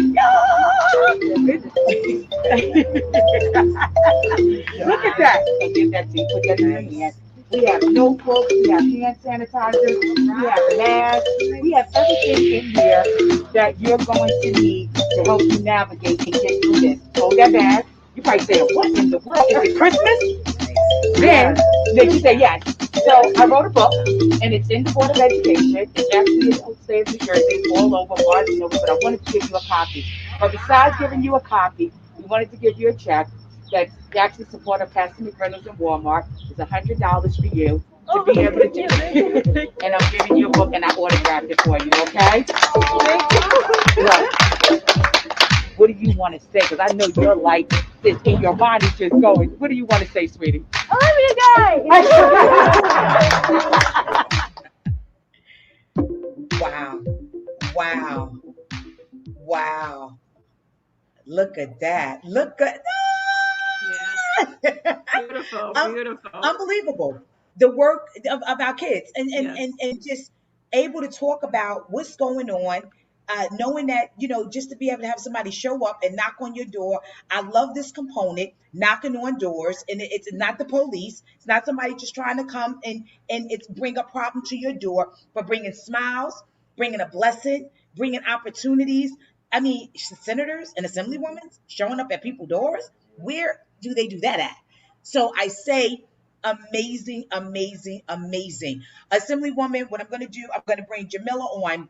Look at that. So get that to you. Put that in your hand. We have notebooks, we have hand sanitizers, we have masks, we have everything in here that you're going to need to help you navigate and get through this. Hold that bag. You probably say, what in the world? Is it Christmas? Then you say yes. So I wrote a book, and it's in the Board of Education. It's actually in upstairs New Jersey. It's all over, Barnes and Noble, but I wanted to give you a copy. But besides giving you a copy, we wanted to give you a check that's actually support of Pastor McReynolds and Walmart. It's $100 for you to be able to do it. And I'm giving you a book, and I autographed it for you, okay? Look, what do you want to say? Because I know you're like this, and your mind is just going. What do you want to say, sweetie? I love you guys. Wow. Wow. Wow. Look at that. Look at that. Beautiful, beautiful. Unbelievable. The work of our kids and just able to talk about what's going on. Knowing that, just to be able to have somebody show up and knock on your door. I love this component, knocking on doors, and it's not the police. It's not somebody just trying to come and it's bring a problem to your door, but bringing smiles, bringing a blessing, bringing opportunities. I mean, senators and assemblywomen showing up at people's doors. Where do they do that at? So I say, amazing, amazing, amazing. Assemblywoman, what I'm going to do, I'm going to bring Jamila on.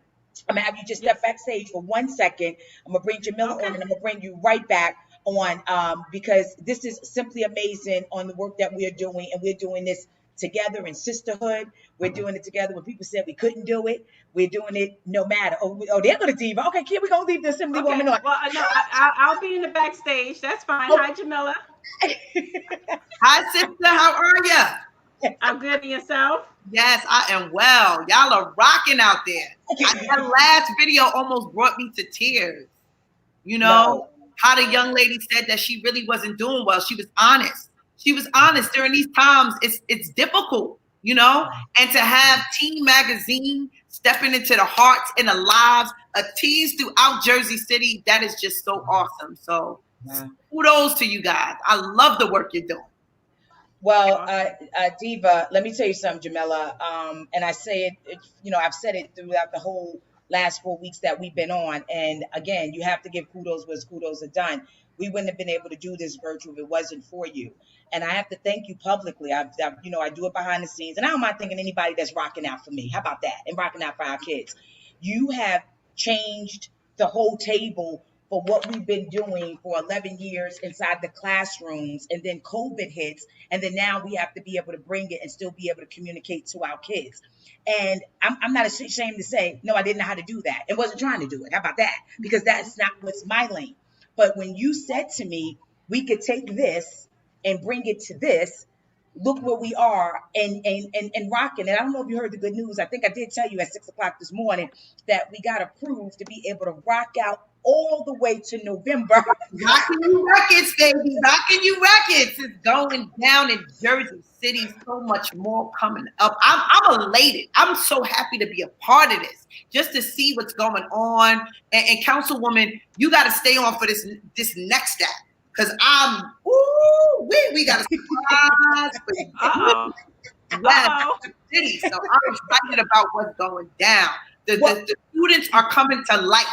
I'm going to have you just step backstage for 1 second. I'm going to bring Jamila on, and I'm going to bring you right back on because this is simply amazing on the work that we are doing, and we're doing this together in sisterhood. We're doing it together. When people said we couldn't do it, we're doing it no matter. Oh, they're going to diva. Okay, we're going to leave the assemblywoman on. Well, no, I'll be in the backstage. That's fine. Hi, Jamila. Hi, sister. How are you? I'm good. And yourself? Yes, I am well. Y'all are rocking out there. That last video almost brought me to tears. How the young lady said that she really wasn't doing well. She was honest. She was honest during these times. It's difficult, and to have Teen Magazine stepping into the hearts and the lives of teens throughout Jersey City, that is just so awesome. So kudos to you guys. I love the work you're doing. Well, Diva, let me tell you something, Jamila. And I say it, I've said it throughout the whole last 4 weeks that we've been on. And again, you have to give kudos where kudos are done. We wouldn't have been able to do this virtual if it wasn't for you. And I have to thank you publicly. I do it behind the scenes, and I don't mind thanking anybody that's rocking out for me. How about that? And rocking out for our kids. You have changed the whole table for what we've been doing for 11 years inside the classrooms, and then COVID hits, and then now we have to be able to bring it and still be able to communicate to our kids. And I'm not ashamed to say, no, I didn't know how to do that and wasn't trying to do it. How about that? Because that's not what's my lane. But when you said to me, we could take this and bring it to this, look where we are and rocking. And I don't know if you heard the good news. I think I did tell you at 6 o'clock this morning that we got approved to be able to rock out all the way to November. Rocking you records, baby. Rocking you records is going down in Jersey City. So much more coming up. I'm elated. I'm so happy to be a part of this, just to see what's going on. And Councilwoman, you got to stay on for this next step. Because we got a surprise for you. City. So I'm excited about what's going down. The students are coming to life.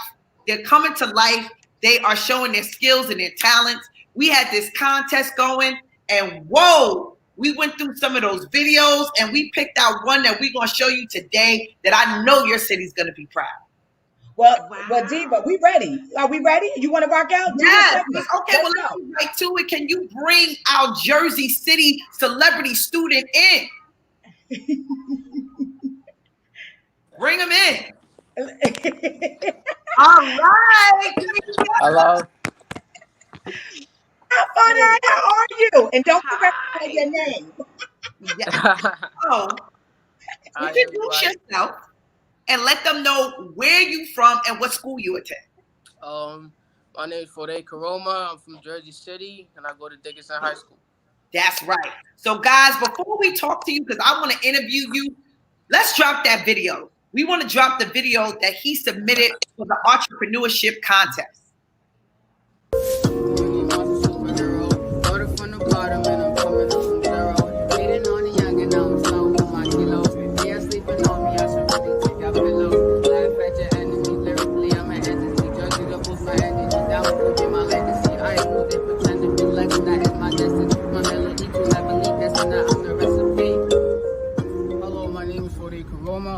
They're coming to life. They are showing their skills and their talents. We had this contest going, and we went through some of those videos, and we picked out one that we're going to show you today that I know your city's going to be proud. Well, Diva, we ready? Are we ready? You want to rock out? Yes. Okay, well, let's get right to it. Can you bring our Jersey City celebrity student in? Bring him in. All right. Hello. How are you? And don't forget to say your name. So, introduce yourself and let them know where you from and what school you attend. My name is Fulop Karoma. I'm from Jersey City, and I go to Degise High School. That's right. So, guys, before we talk to you, because I want to interview you, let's drop that video. We want to drop the video that he submitted for the entrepreneurship contest.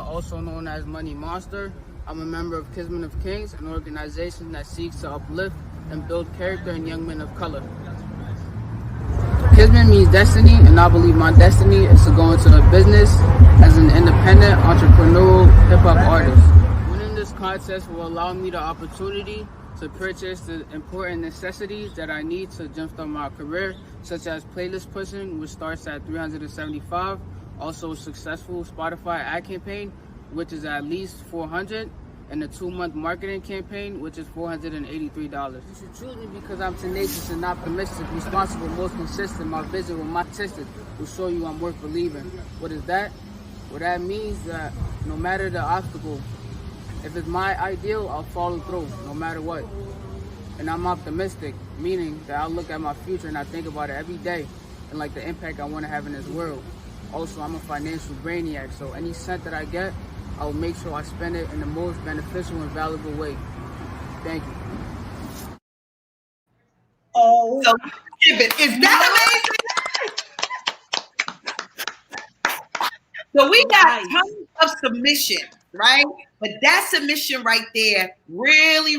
Also known as Money Monster. I'm a member of Kismet of Kings, an organization that seeks to uplift and build character in young men of color. Kismet means destiny, and I believe my destiny is to go into the business as an independent, entrepreneurial hip-hop artist. Winning this contest will allow me the opportunity to purchase the important necessities that I need to jumpstart my career, such as playlist pushing, which starts at $375, also a successful Spotify ad campaign, which is at least $400, and a 2-month marketing campaign, which is $483. You should choose me because I'm tenacious and optimistic, responsible, most consistent. My vision with my tested will show you I'm worth believing. What is that? Well, that means that no matter the obstacle, if it's my ideal, I'll follow through, no matter what. And I'm optimistic, meaning that I look at my future and I think about it every day, and like the impact I want to have in this world. Also, I'm a financial brainiac, so any cent that I get, I will make sure I spend it in the most beneficial and valuable way. Thank you. Oh, so, is that amazing? So we got tons of submissions, right? But that submission right there really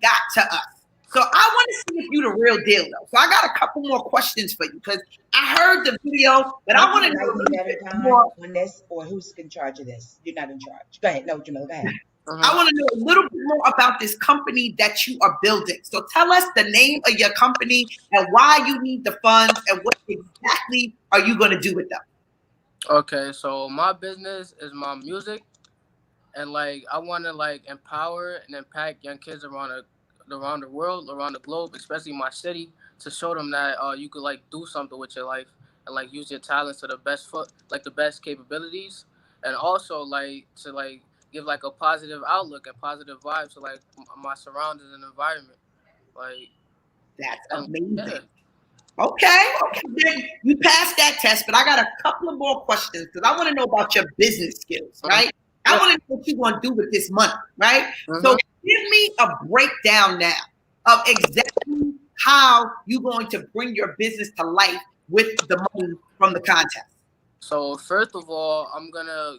got to us. So I want to see if you the real deal, though. So I got a couple more questions for you because I heard the video, but I want to know better more on this, or who's in charge of this. You're not in charge. Go ahead. No, Jamila, go ahead. I want to know a little bit more about this company that you are building. So tell us the name of your company and why you need the funds and what exactly are you going to do with them? Okay, so my business is my music, and like I want to like empower and impact young kids around the world, around the globe, especially my city, to show them that you could like do something with your life and like use your talents to the best capabilities, and also like to like give like a positive outlook and positive vibes to like my surroundings and environment. Like that's amazing. Yeah. Okay. You passed that test, but I got a couple of more questions because I want to know about your business skills, right? I want to know what you're going to do with this money, right? So give me a breakdown now of exactly how you're going to bring your business to life with the money from the contest. So first of all, I'm gonna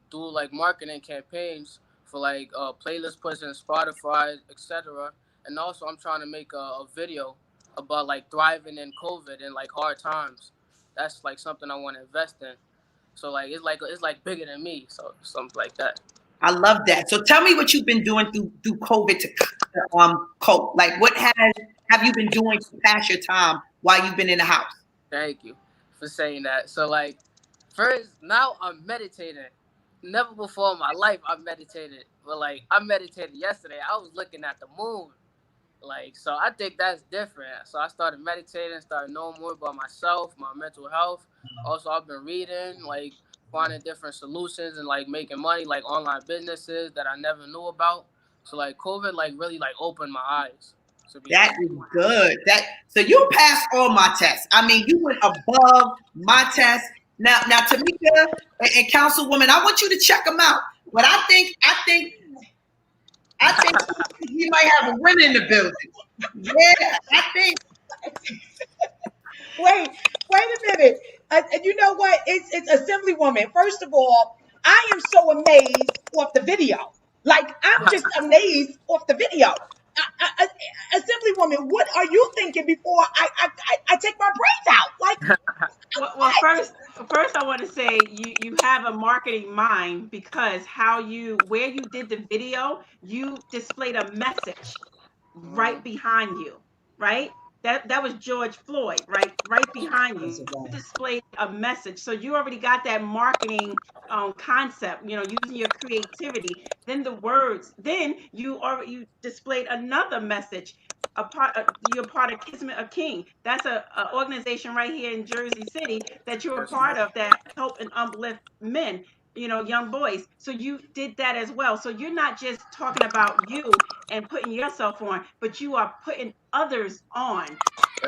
do like marketing campaigns for like playlist pushing, Spotify, etc. And also I'm trying to make a video about like thriving in COVID and like hard times. That's like something I want to invest in. So like it's like bigger than me. So something like that. I love that. So tell me what you've been doing through COVID to cope. Like what have you been doing to pass your time while you've been in the house? Thank you for saying that. So like first, now I'm meditating. Never before in my life I meditated. But like I meditated yesterday. I was looking at the moon. Like, so I think that's different. So I started meditating, started knowing more about myself, my mental health. Also, I've been reading, like finding different solutions and like making money, like online businesses that I never knew about. So like COVID, like really like opened my eyes. That is good. So you passed all my tests. I mean, you went above my test. Now Tamika and Councilwoman, I want you to check them out. But I think you might have a winner in the building. Yeah, I think. Wait a minute. You know what? It's Assemblywoman. First of all, I am so amazed off the video. Like, I'm just amazed off the video. Assemblywoman, what are you thinking before I take my brains out? Like, well, first I want to say you have a marketing mind, because where you did the video, you displayed a message right behind you, right? That was George Floyd, right behind you. You displayed a message, so you already got that marketing concept. Using your creativity. Then the words. Then you displayed another message. You're part of Kismet a King. That's a organization right here in Jersey City that you're a part of, that help and uplift men, young boys. So you did that as well. So you're not just talking about you and putting yourself on, but you are putting others on.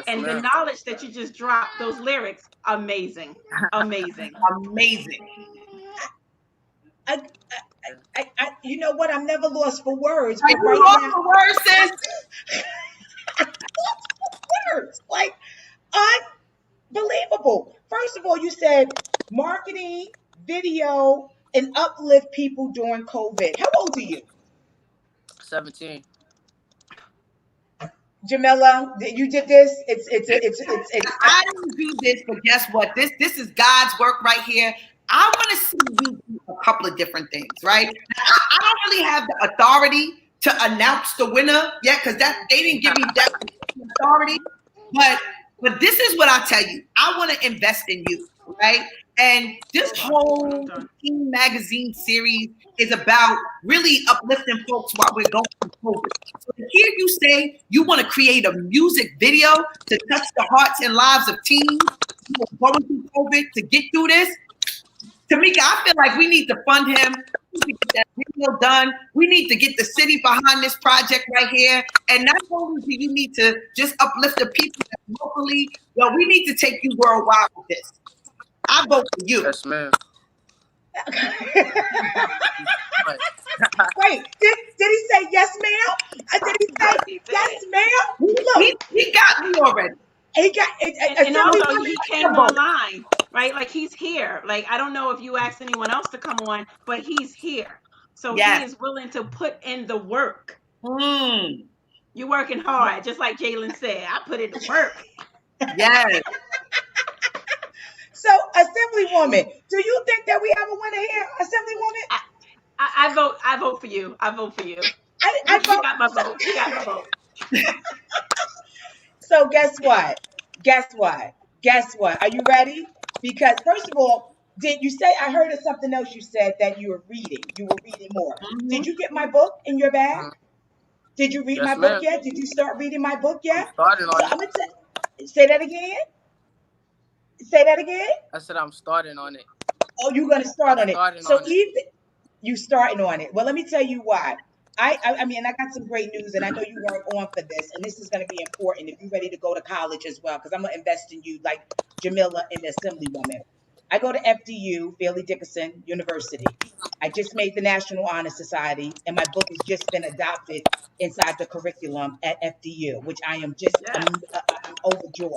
And the knowledge that you just dropped, those lyrics, amazing. Amazing. Amazing. You know what? I'm never lost for words. Are you lost for words, sis? Words. Like, unbelievable. First of all, you said marketing, video, and uplift people during COVID. How old are you? 17. Jamila, you did this. It's. I didn't do this, but guess what? This is God's work right here. I want to see you do a couple of different things, right? I don't really have the authority to announce the winner yet, because they didn't give me that authority. But this is what I tell you. I want to invest in you, right? And this whole Teen Magazine series is about really uplifting folks while we're going through COVID. So to hear you say you want to create a music video to touch the hearts and lives of teens who are going through COVID to get through this, Tamika, I feel like we need to fund him. We need to get that video done. We need to get the city behind this project right here. And not only do you need to just uplift the people locally, well, we need to take you worldwide with this. I vote for you. Yes, ma'am. Wait, did he say yes, ma'am? Did he say yes, ma'am? Look, he got me already. He got and also he came online, right? Like, he's here. Like, I don't know if you asked anyone else to come on, but he's here. So he is willing to put in the work. You're working hard, just like Jalen said. I put in the work. Yes. So, Assemblywoman, do you think that we have a winner here, Assemblywoman? I vote for you. I vote for you. I vote. You got my vote. You got my vote. So guess what? Are you ready? Because first of all, did you say, I heard of something else you said, that you were reading more. Mm-hmm. Did you get my book in your bag? Did you read my book yet? Did you start reading my book yet? I'm gonna say that again. Say that again. I said I'm starting on it. Oh, you're gonna start on it. So even you starting on it. Well, let me tell you why. I mean, I got some great news, and I know you weren't on for this, and this is going to be important if you're ready to go to college as well, because I'm going to invest in you like Jamila and the Assemblywoman. I go to FDU, Fairleigh Dickinson University. I just made the National Honor Society, and my book has just been adopted inside the curriculum at FDU, which I am just I'm overjoyed.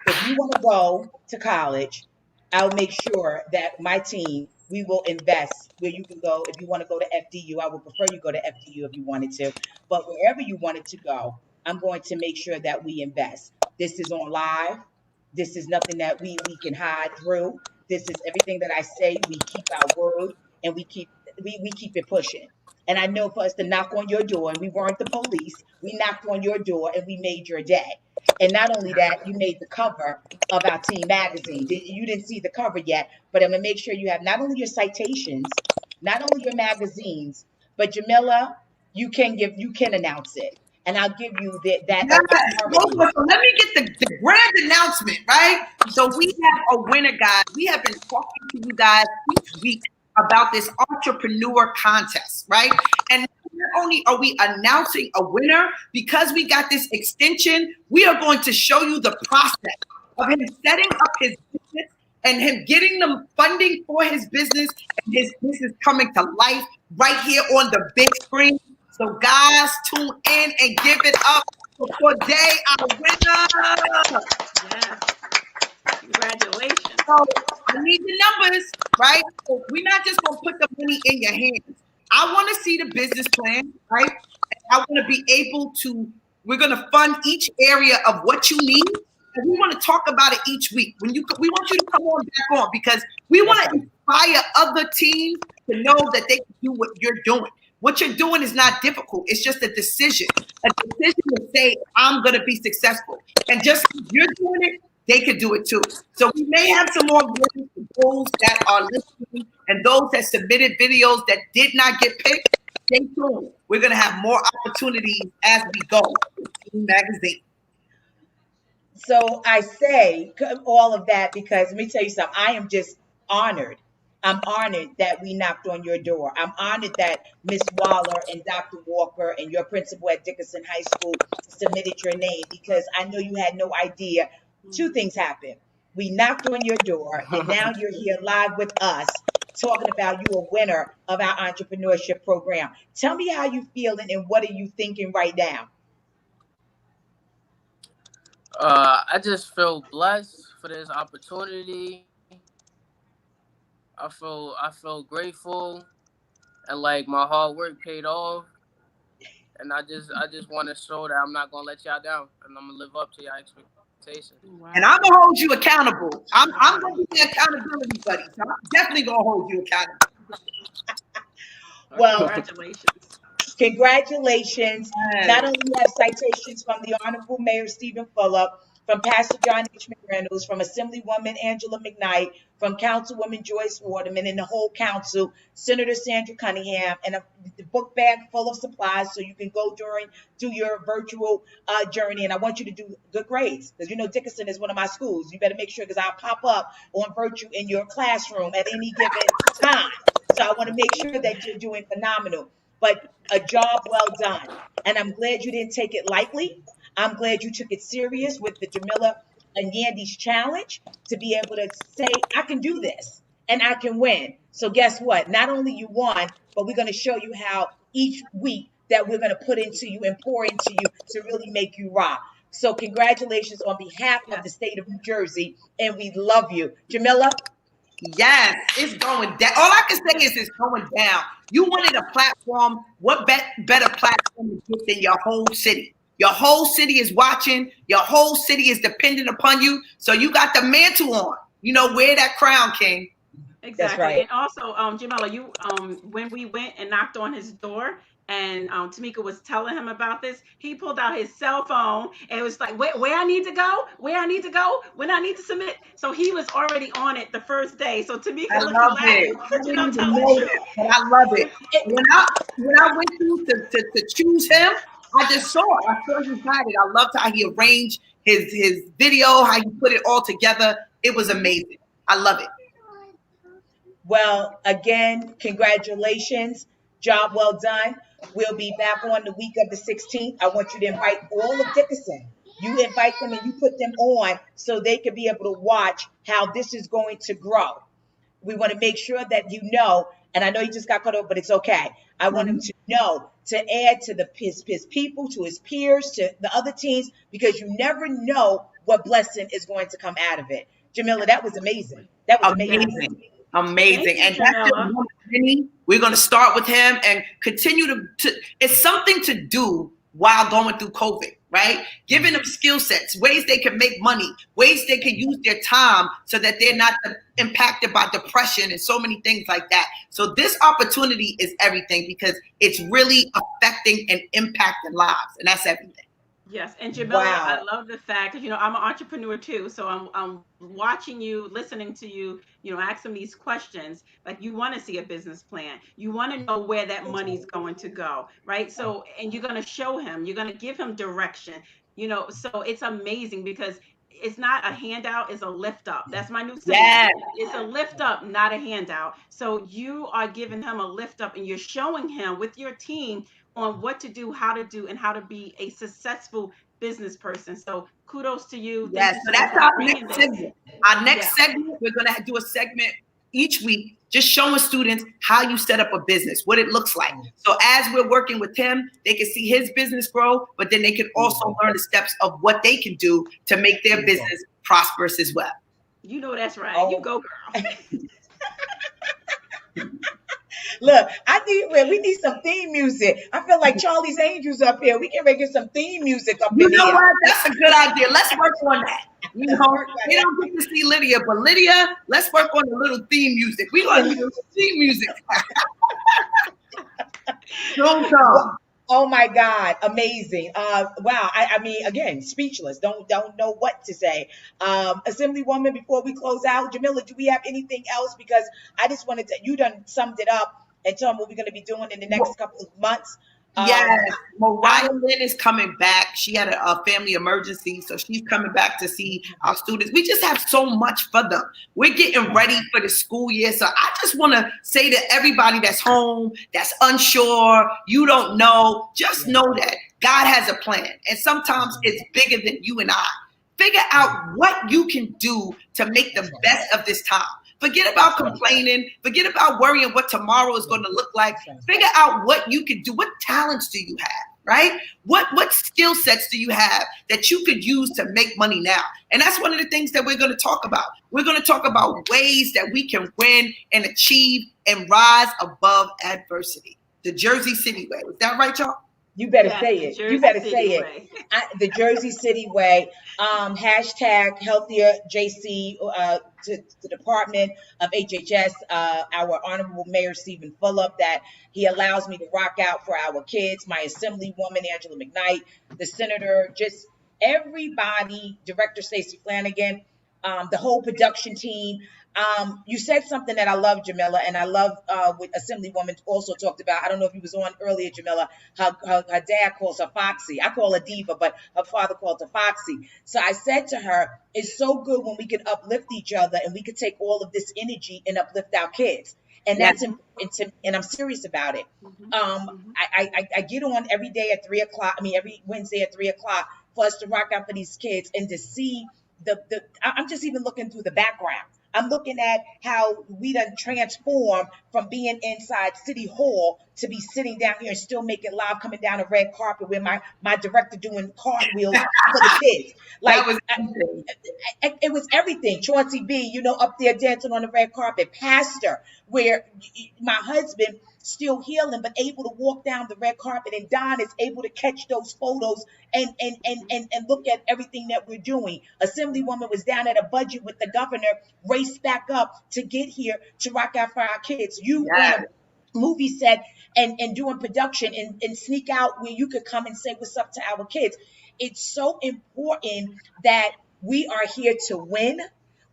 If you want to go to college, I'll make sure that my team, we will invest where you can go. If you want to go to FDU, I would prefer you go to FDU if you wanted to. But wherever you wanted to go, I'm going to make sure that we invest. This is on live. This is nothing that we can hide through. This is everything that I say. We keep our word, and we keep it pushing. And I know for us to knock on your door, and we weren't the police, we knocked on your door and we made your day. And not only that, you made the cover of our Teen Magazine. You didn't see the cover yet, but I'm gonna make sure you have not only your citations, not only your magazines, but Jamila, you can announce it, and I'll give you that. So let me get the grand announcement, right? So we have a winner, guys. We have been talking to you guys each week about this entrepreneur contest, right? And not only are we announcing a winner, because we got this extension, we are going to show you the process of him setting up his business and him getting the funding for his business, and his business coming to life right here on the big screen. So guys, tune in and give it up for Day, our winner. Yes. Congratulations. So I need the numbers, right? So we're not just gonna put the money in your hands. I want to see the business plan, right? And I want to be able to, we're gonna fund each area of what you need, and we want to talk about it each week. We want you to come on back on because we want to inspire other teams to know that they can do what you're doing. What you're doing is not difficult. It's just a decision to say, I'm going to be successful. And just as you're doing it, they could do it too. So we may have some more videos for those that are listening and those that submitted videos that did not get picked. Stay tuned. We're going to have more opportunities as we go in magazine. So I say all of that because let me tell you something. I am just honored. I'm honored that we knocked on your door. I'm honored that Miss Waller and Dr. Walker and your principal at Dickinson High School submitted your name because I know you had no idea. Two things happened. We knocked on your door, and now you're here live with us talking about you a winner of our entrepreneurship program. Tell me how you feeling and what are you thinking right now? I just feel blessed for this opportunity. I feel grateful, and like my hard work paid off. And I just want to show that I'm not gonna let y'all down, and I'm gonna live up to your expectations. Wow. And I'm gonna hold you accountable. I'm gonna be the accountability buddy. So I'm definitely gonna hold you accountable. Well, congratulations. Congratulations. Not only you have citations from the Honorable Mayor Stephen Fulop, from Pastor John H. McReynolds, from Assemblywoman Angela McKnight, from Councilwoman Joyce Waterman, and the whole council, Senator Sandra Cunningham, and the book bag full of supplies so you can go do your virtual journey. And I want you to do good grades because you know Dickinson is one of my schools. You better make sure because I'll pop up on virtue in your classroom at any given time. So I want to make sure that you're doing phenomenal. But a job well done. And I'm glad you didn't take it lightly. I'm glad you took it serious with the Jamila and Yandy's challenge to be able to say, I can do this and I can win. So guess what? Not only you won, but we're going to show you how each week that we're going to put into you and pour into you to really make you rock. So congratulations on behalf of the state of New Jersey. And we love you. Jamila? Yes, it's going down. All I can say is it's going down. You wanted a platform. What better platform to get than your whole city? Your whole city is watching. Your whole city is dependent upon you. So you got the mantle on. You know, wear that crown, King. Exactly. That's right. And also, Jamila, you when we went and knocked on his door, and Tamika was telling him about this, he pulled out his cell phone and was like, where I need to go, when I need to submit. So he was already on it the first day. So Tamika, I love it. I didn't even know it, but I love it. When I went through to choose him, I just saw it. I saw he had it. I loved how he arranged his video, how he put it all together. It was amazing. I love it. Well, again, congratulations. Job well done. We'll be back on the week of the 16th. I want you to invite all of Dickinson. You invite them and you put them on so they can be able to watch how this is going to grow. We want to make sure that you know, and I know you just got cut off, but it's okay. I want him to know to add to his people, to his peers, to the other teams, because you never know what blessing is going to come out of it. Jamila, that was amazing. That was amazing. Amazing. And that's just one of many. We're going to start with him and continue to it's something to do while going through COVID, right? Giving them skill sets, ways they can make money, ways they can use their time so that they're not impacted by depression and so many things like that. So this opportunity is everything because it's really affecting and impacting lives, and that's everything. Yes, and Jamila, Wow. I love the fact that, I'm an entrepreneur too, so I'm watching you, listening to you, ask them these questions. Like, you want to see a business plan. You want to know where that money's going to go, right? So, and you're going to show him, you're going to give him direction, so it's amazing because it's not a handout, it's a lift up. That's my new saying. Yes. It's a lift up, not a handout. So you are giving him a lift up and you're showing him with your team on what to do, how to be a successful business person. So kudos to you. Yes, so that's our next segment. Our next segment, we're going to do a segment each week, just showing students how you set up a business, what it looks like. So as we're working with him, they can see his business grow, but then they can also learn the steps of what they can do to make their business prosperous as well. You know that's right. You go, girl. Look, we need some theme music. I feel like Charlie's Angels up here. We can make it some theme music up in here. You know what? That's a good idea. Let's work on that. You know, they don't get to see Lydia, but Lydia, let's work on the little theme music. We want to do theme music. Don't come. Oh my God, amazing. Wow. I mean, again, speechless. Don't know what to say. Assemblywoman, before we close out, Jamila, do we have anything else? Because I just wanted to, you done summed it up and told me what we're going to be doing in the next couple of months. Yes, Mariah Lynn is coming back. She had a family emergency, so she's coming back to see our students. We just have so much for them. We're getting ready for the school year. So I just want to say to everybody that's home, that's unsure, you don't know, just know that God has a plan. And sometimes it's bigger than you and I. Figure out what you can do to make the best of this time. Forget about complaining. Forget about worrying what tomorrow is going to look like. Figure out what you can do. What talents do you have, right? What skill sets do you have that you could use to make money now? And that's one of the things that we're going to talk about. We're going to talk about ways that we can win and achieve and rise above adversity. The Jersey City way. Is that right, y'all? You better say it. You better say it. The Jersey City way. Hashtag healthier JC to the Department of HHS. Our Honorable Mayor Stephen Fulop, that he allows me to rock out for our kids. My Assemblywoman Angela McKnight, the Senator, just everybody. Director Stacey Flanagan, the whole production team. You said something that I love, Jamila, and I love what Assemblywoman also talked about. I don't know if you was on earlier, Jamila. Her dad calls her Foxy. I call her Diva, but her father called her Foxy. So I said to her, it's so good when we can uplift each other and we could take all of this energy and uplift our kids. And that's important, and I'm serious about it. I get on every day at 3 o'clock. I mean, every Wednesday at 3 o'clock for us to rock out for these kids and to see I'm just even looking through the background. I'm looking at how we done transformed from being inside City Hall to be sitting down here and still making live, coming down a red carpet with my director doing cartwheels for the kids. Like it was everything. Chauncey B, up there dancing on the red carpet. Pastor, where my husband still healing, but able to walk down the red carpet, and Don is able to catch those photos and look at everything that we're doing. Assemblywoman was down at a budget with the governor, raced back up to get here to rock out for our kids. You on a movie set and doing production and sneak out where you could come and say what's up to our kids. It's so important that we are here to win.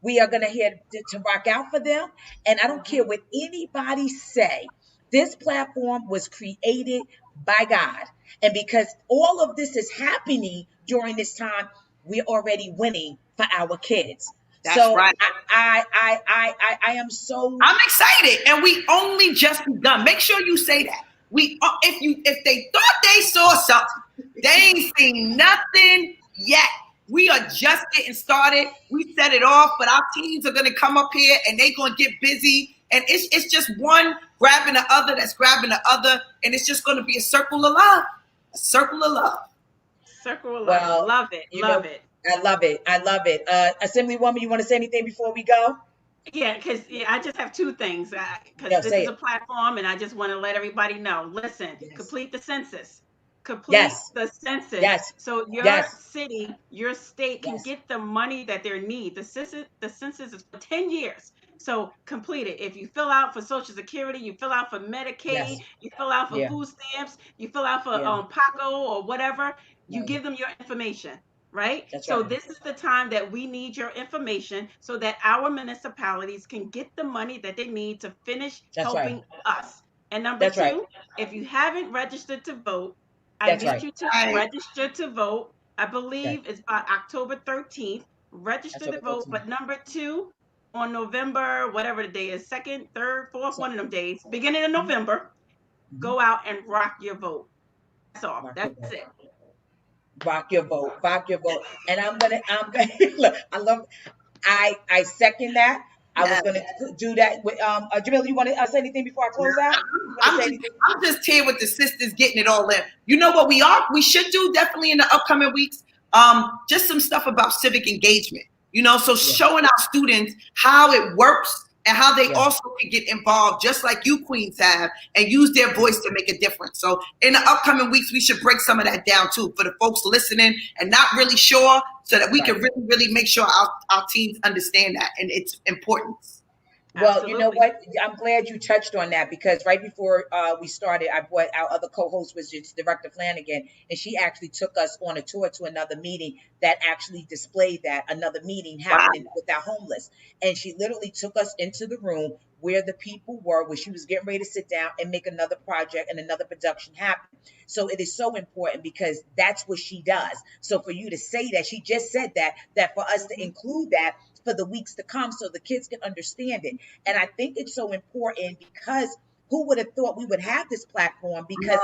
We are going to here to rock out for them. And I don't care what anybody say. This platform was created by God. And because all of this is happening during this time, we're already winning for our kids. That's right. I am so. I'm excited, and we only just begun. Make sure you say that. If they thought they saw something, they ain't seen nothing yet. We are just getting started. We set it off, but our teams are going to come up here and they're going to get busy. And it's just one grabbing the other that's grabbing the other. And it's just going to be a circle of love. A circle of love. Circle of love. Love it. Love it. I love it. I love it. Assemblywoman, you want to say anything before we go? Yeah, because I just have two things. Because this is a platform and I just want to let everybody know. Listen, complete the census. Complete the census. Yes. So your city, your state can get the money that they need. The census is for 10 years. So complete it. If you fill out for Social Security, you fill out for Medicaid, you fill out for food stamps, you fill out for PACO or whatever, you give them your information, right? So this is the time that we need your information so that our municipalities can get the money that they need to finish helping us. And number two, if you haven't registered to vote, I need you to register to vote. I believe it's by October 13th. Register to vote. But number two, on November, whatever the day is, 2nd, 3rd, 4th, one of them days, beginning of November, go out and rock your vote. That's all. That's it. Rock your vote. Rock your vote. And I'm gonna look, I second that. I was going to do that with Jamila. You want to say anything before I close out? I'm just here with the sisters getting it all in. You know what we should do definitely in the upcoming weeks? Just some stuff about civic engagement. So showing our students how it works and how they also can get involved, just like you queens have, and use their voice to make a difference. So in the upcoming weeks, we should break some of that down too for the folks listening and not really sure, so that we can really, really make sure our teams understand that and its importance. Well, you know what? I'm glad you touched on that, because right before we started, I brought our other co-host, which is Director Flanagan, and she actually took us on a tour to another meeting that actually displayed that, another meeting happening with our homeless. And she literally took us into the room where the people were, where she was getting ready to sit down and make another project and another production happen. So it is so important, because that's what she does. So for you to say that, she just said that for us to include that for the weeks to come, so the kids can understand it. And I think it's so important, because who would have thought we would have this platform? Because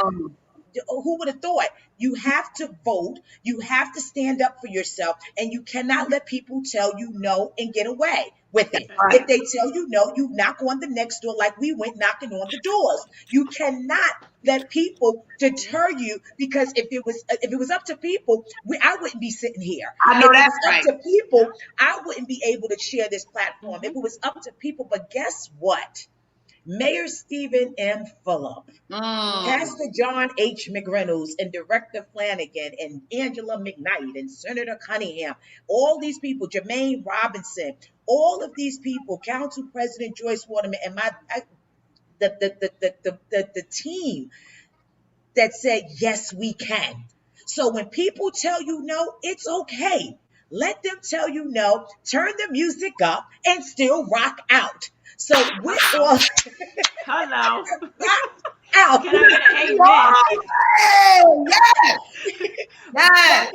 who would have thought? You have to vote, you have to stand up for yourself, and you cannot let people tell you no and get away with it. If they tell you no, you knock on the next door, like we went knocking on the doors. You cannot let people deter you, because if it was up to people, I wouldn't be sitting here. I know if that's it was up to people, I wouldn't be able to share this platform. If it was up to people, but guess what? Mayor Stephen M. Fulop, Pastor John H. McReynolds, and Director Flanagan, and Angela McKnight, and Senator Cunningham, all these people, Jermaine Robinson, all of these people, Council President Joyce Waterman, and the team that said, yes, we can. So when people tell you no, it's okay. Let them tell you no, turn the music up, and still rock out. So with all hello. Out. Can I get an amen? Yes.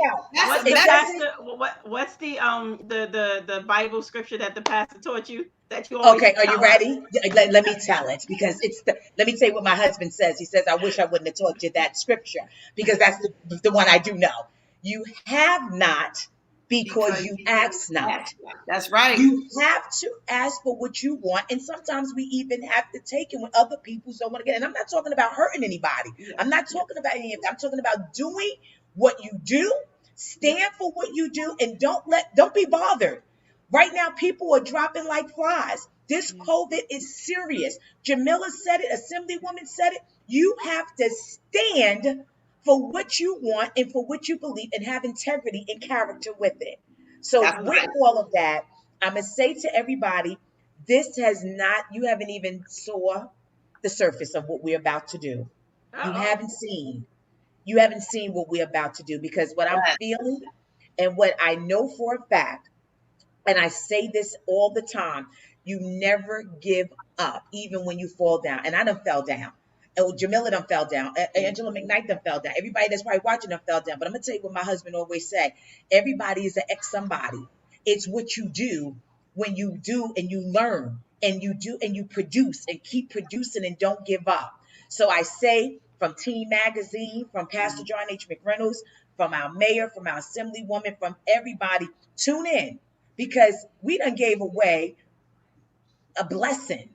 What's the Bible scripture that the pastor taught you that you always Okay, are you ready? Let me tell it, because let me tell you what my husband says. He says, I wish I wouldn't have taught you that scripture, because that's the one I do know. You have not because you ask not. That's right. You have to ask for what you want, and sometimes we even have to take it when other people don't want to get it. And I'm not talking about hurting anybody. I'm not talking about any of that. I'm talking about doing what you do, stand for what you do, and don't be bothered. Right now, people are dropping like flies. This COVID is serious. Jamila said it, Assemblywoman said it. You have to stand for what you want and for what you believe, and have integrity and character with it. So with all of that, I'm going to say to everybody, you haven't even saw the surface of what we're about to do. You haven't seen what we're about to do, because what I'm feeling and what I know for a fact, and I say this all the time, you never give up, even when you fall down. And I done fell down. And Jamila done fell down. Angela McKnight done fell down. Everybody that's probably watching done fell down. But I'm going to tell you what my husband always say. Everybody is an ex-somebody. It's what you do when you do and you learn and you do and you produce and keep producing and don't give up. So I say, from Teen Magazine, from Pastor John H. McReynolds, from our mayor, from our assemblywoman, from everybody, tune in, because we done gave away a blessing.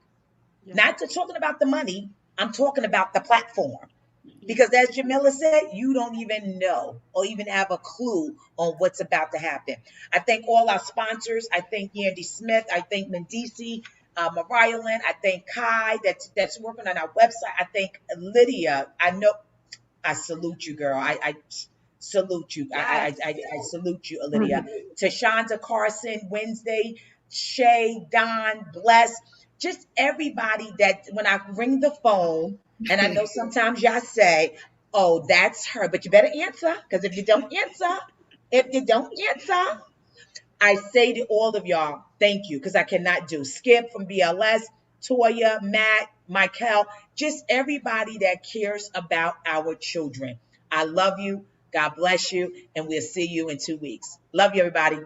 Not to talking about the money, I'm talking about the platform. Because as Jamila said, you don't even know or even have a clue on what's about to happen. I thank all our sponsors. I thank Yandy Smith. I thank Mendici, Mariah Lynn. I thank Kai that's working on our website. I thank Lydia. I salute you, girl. I salute you. I salute you, Lydia. Tashonda Carson, Wednesday, Shay, Don, Bless. Just everybody that when I ring the phone, and I know sometimes y'all say, oh, that's her, but you better answer, because if you don't answer, I say to all of y'all, thank you, because I cannot do. Skip from BLS, Toya, Matt, Michael, just everybody that cares about our children. I love you. God bless you, and we'll see you in 2 weeks. Love you, everybody.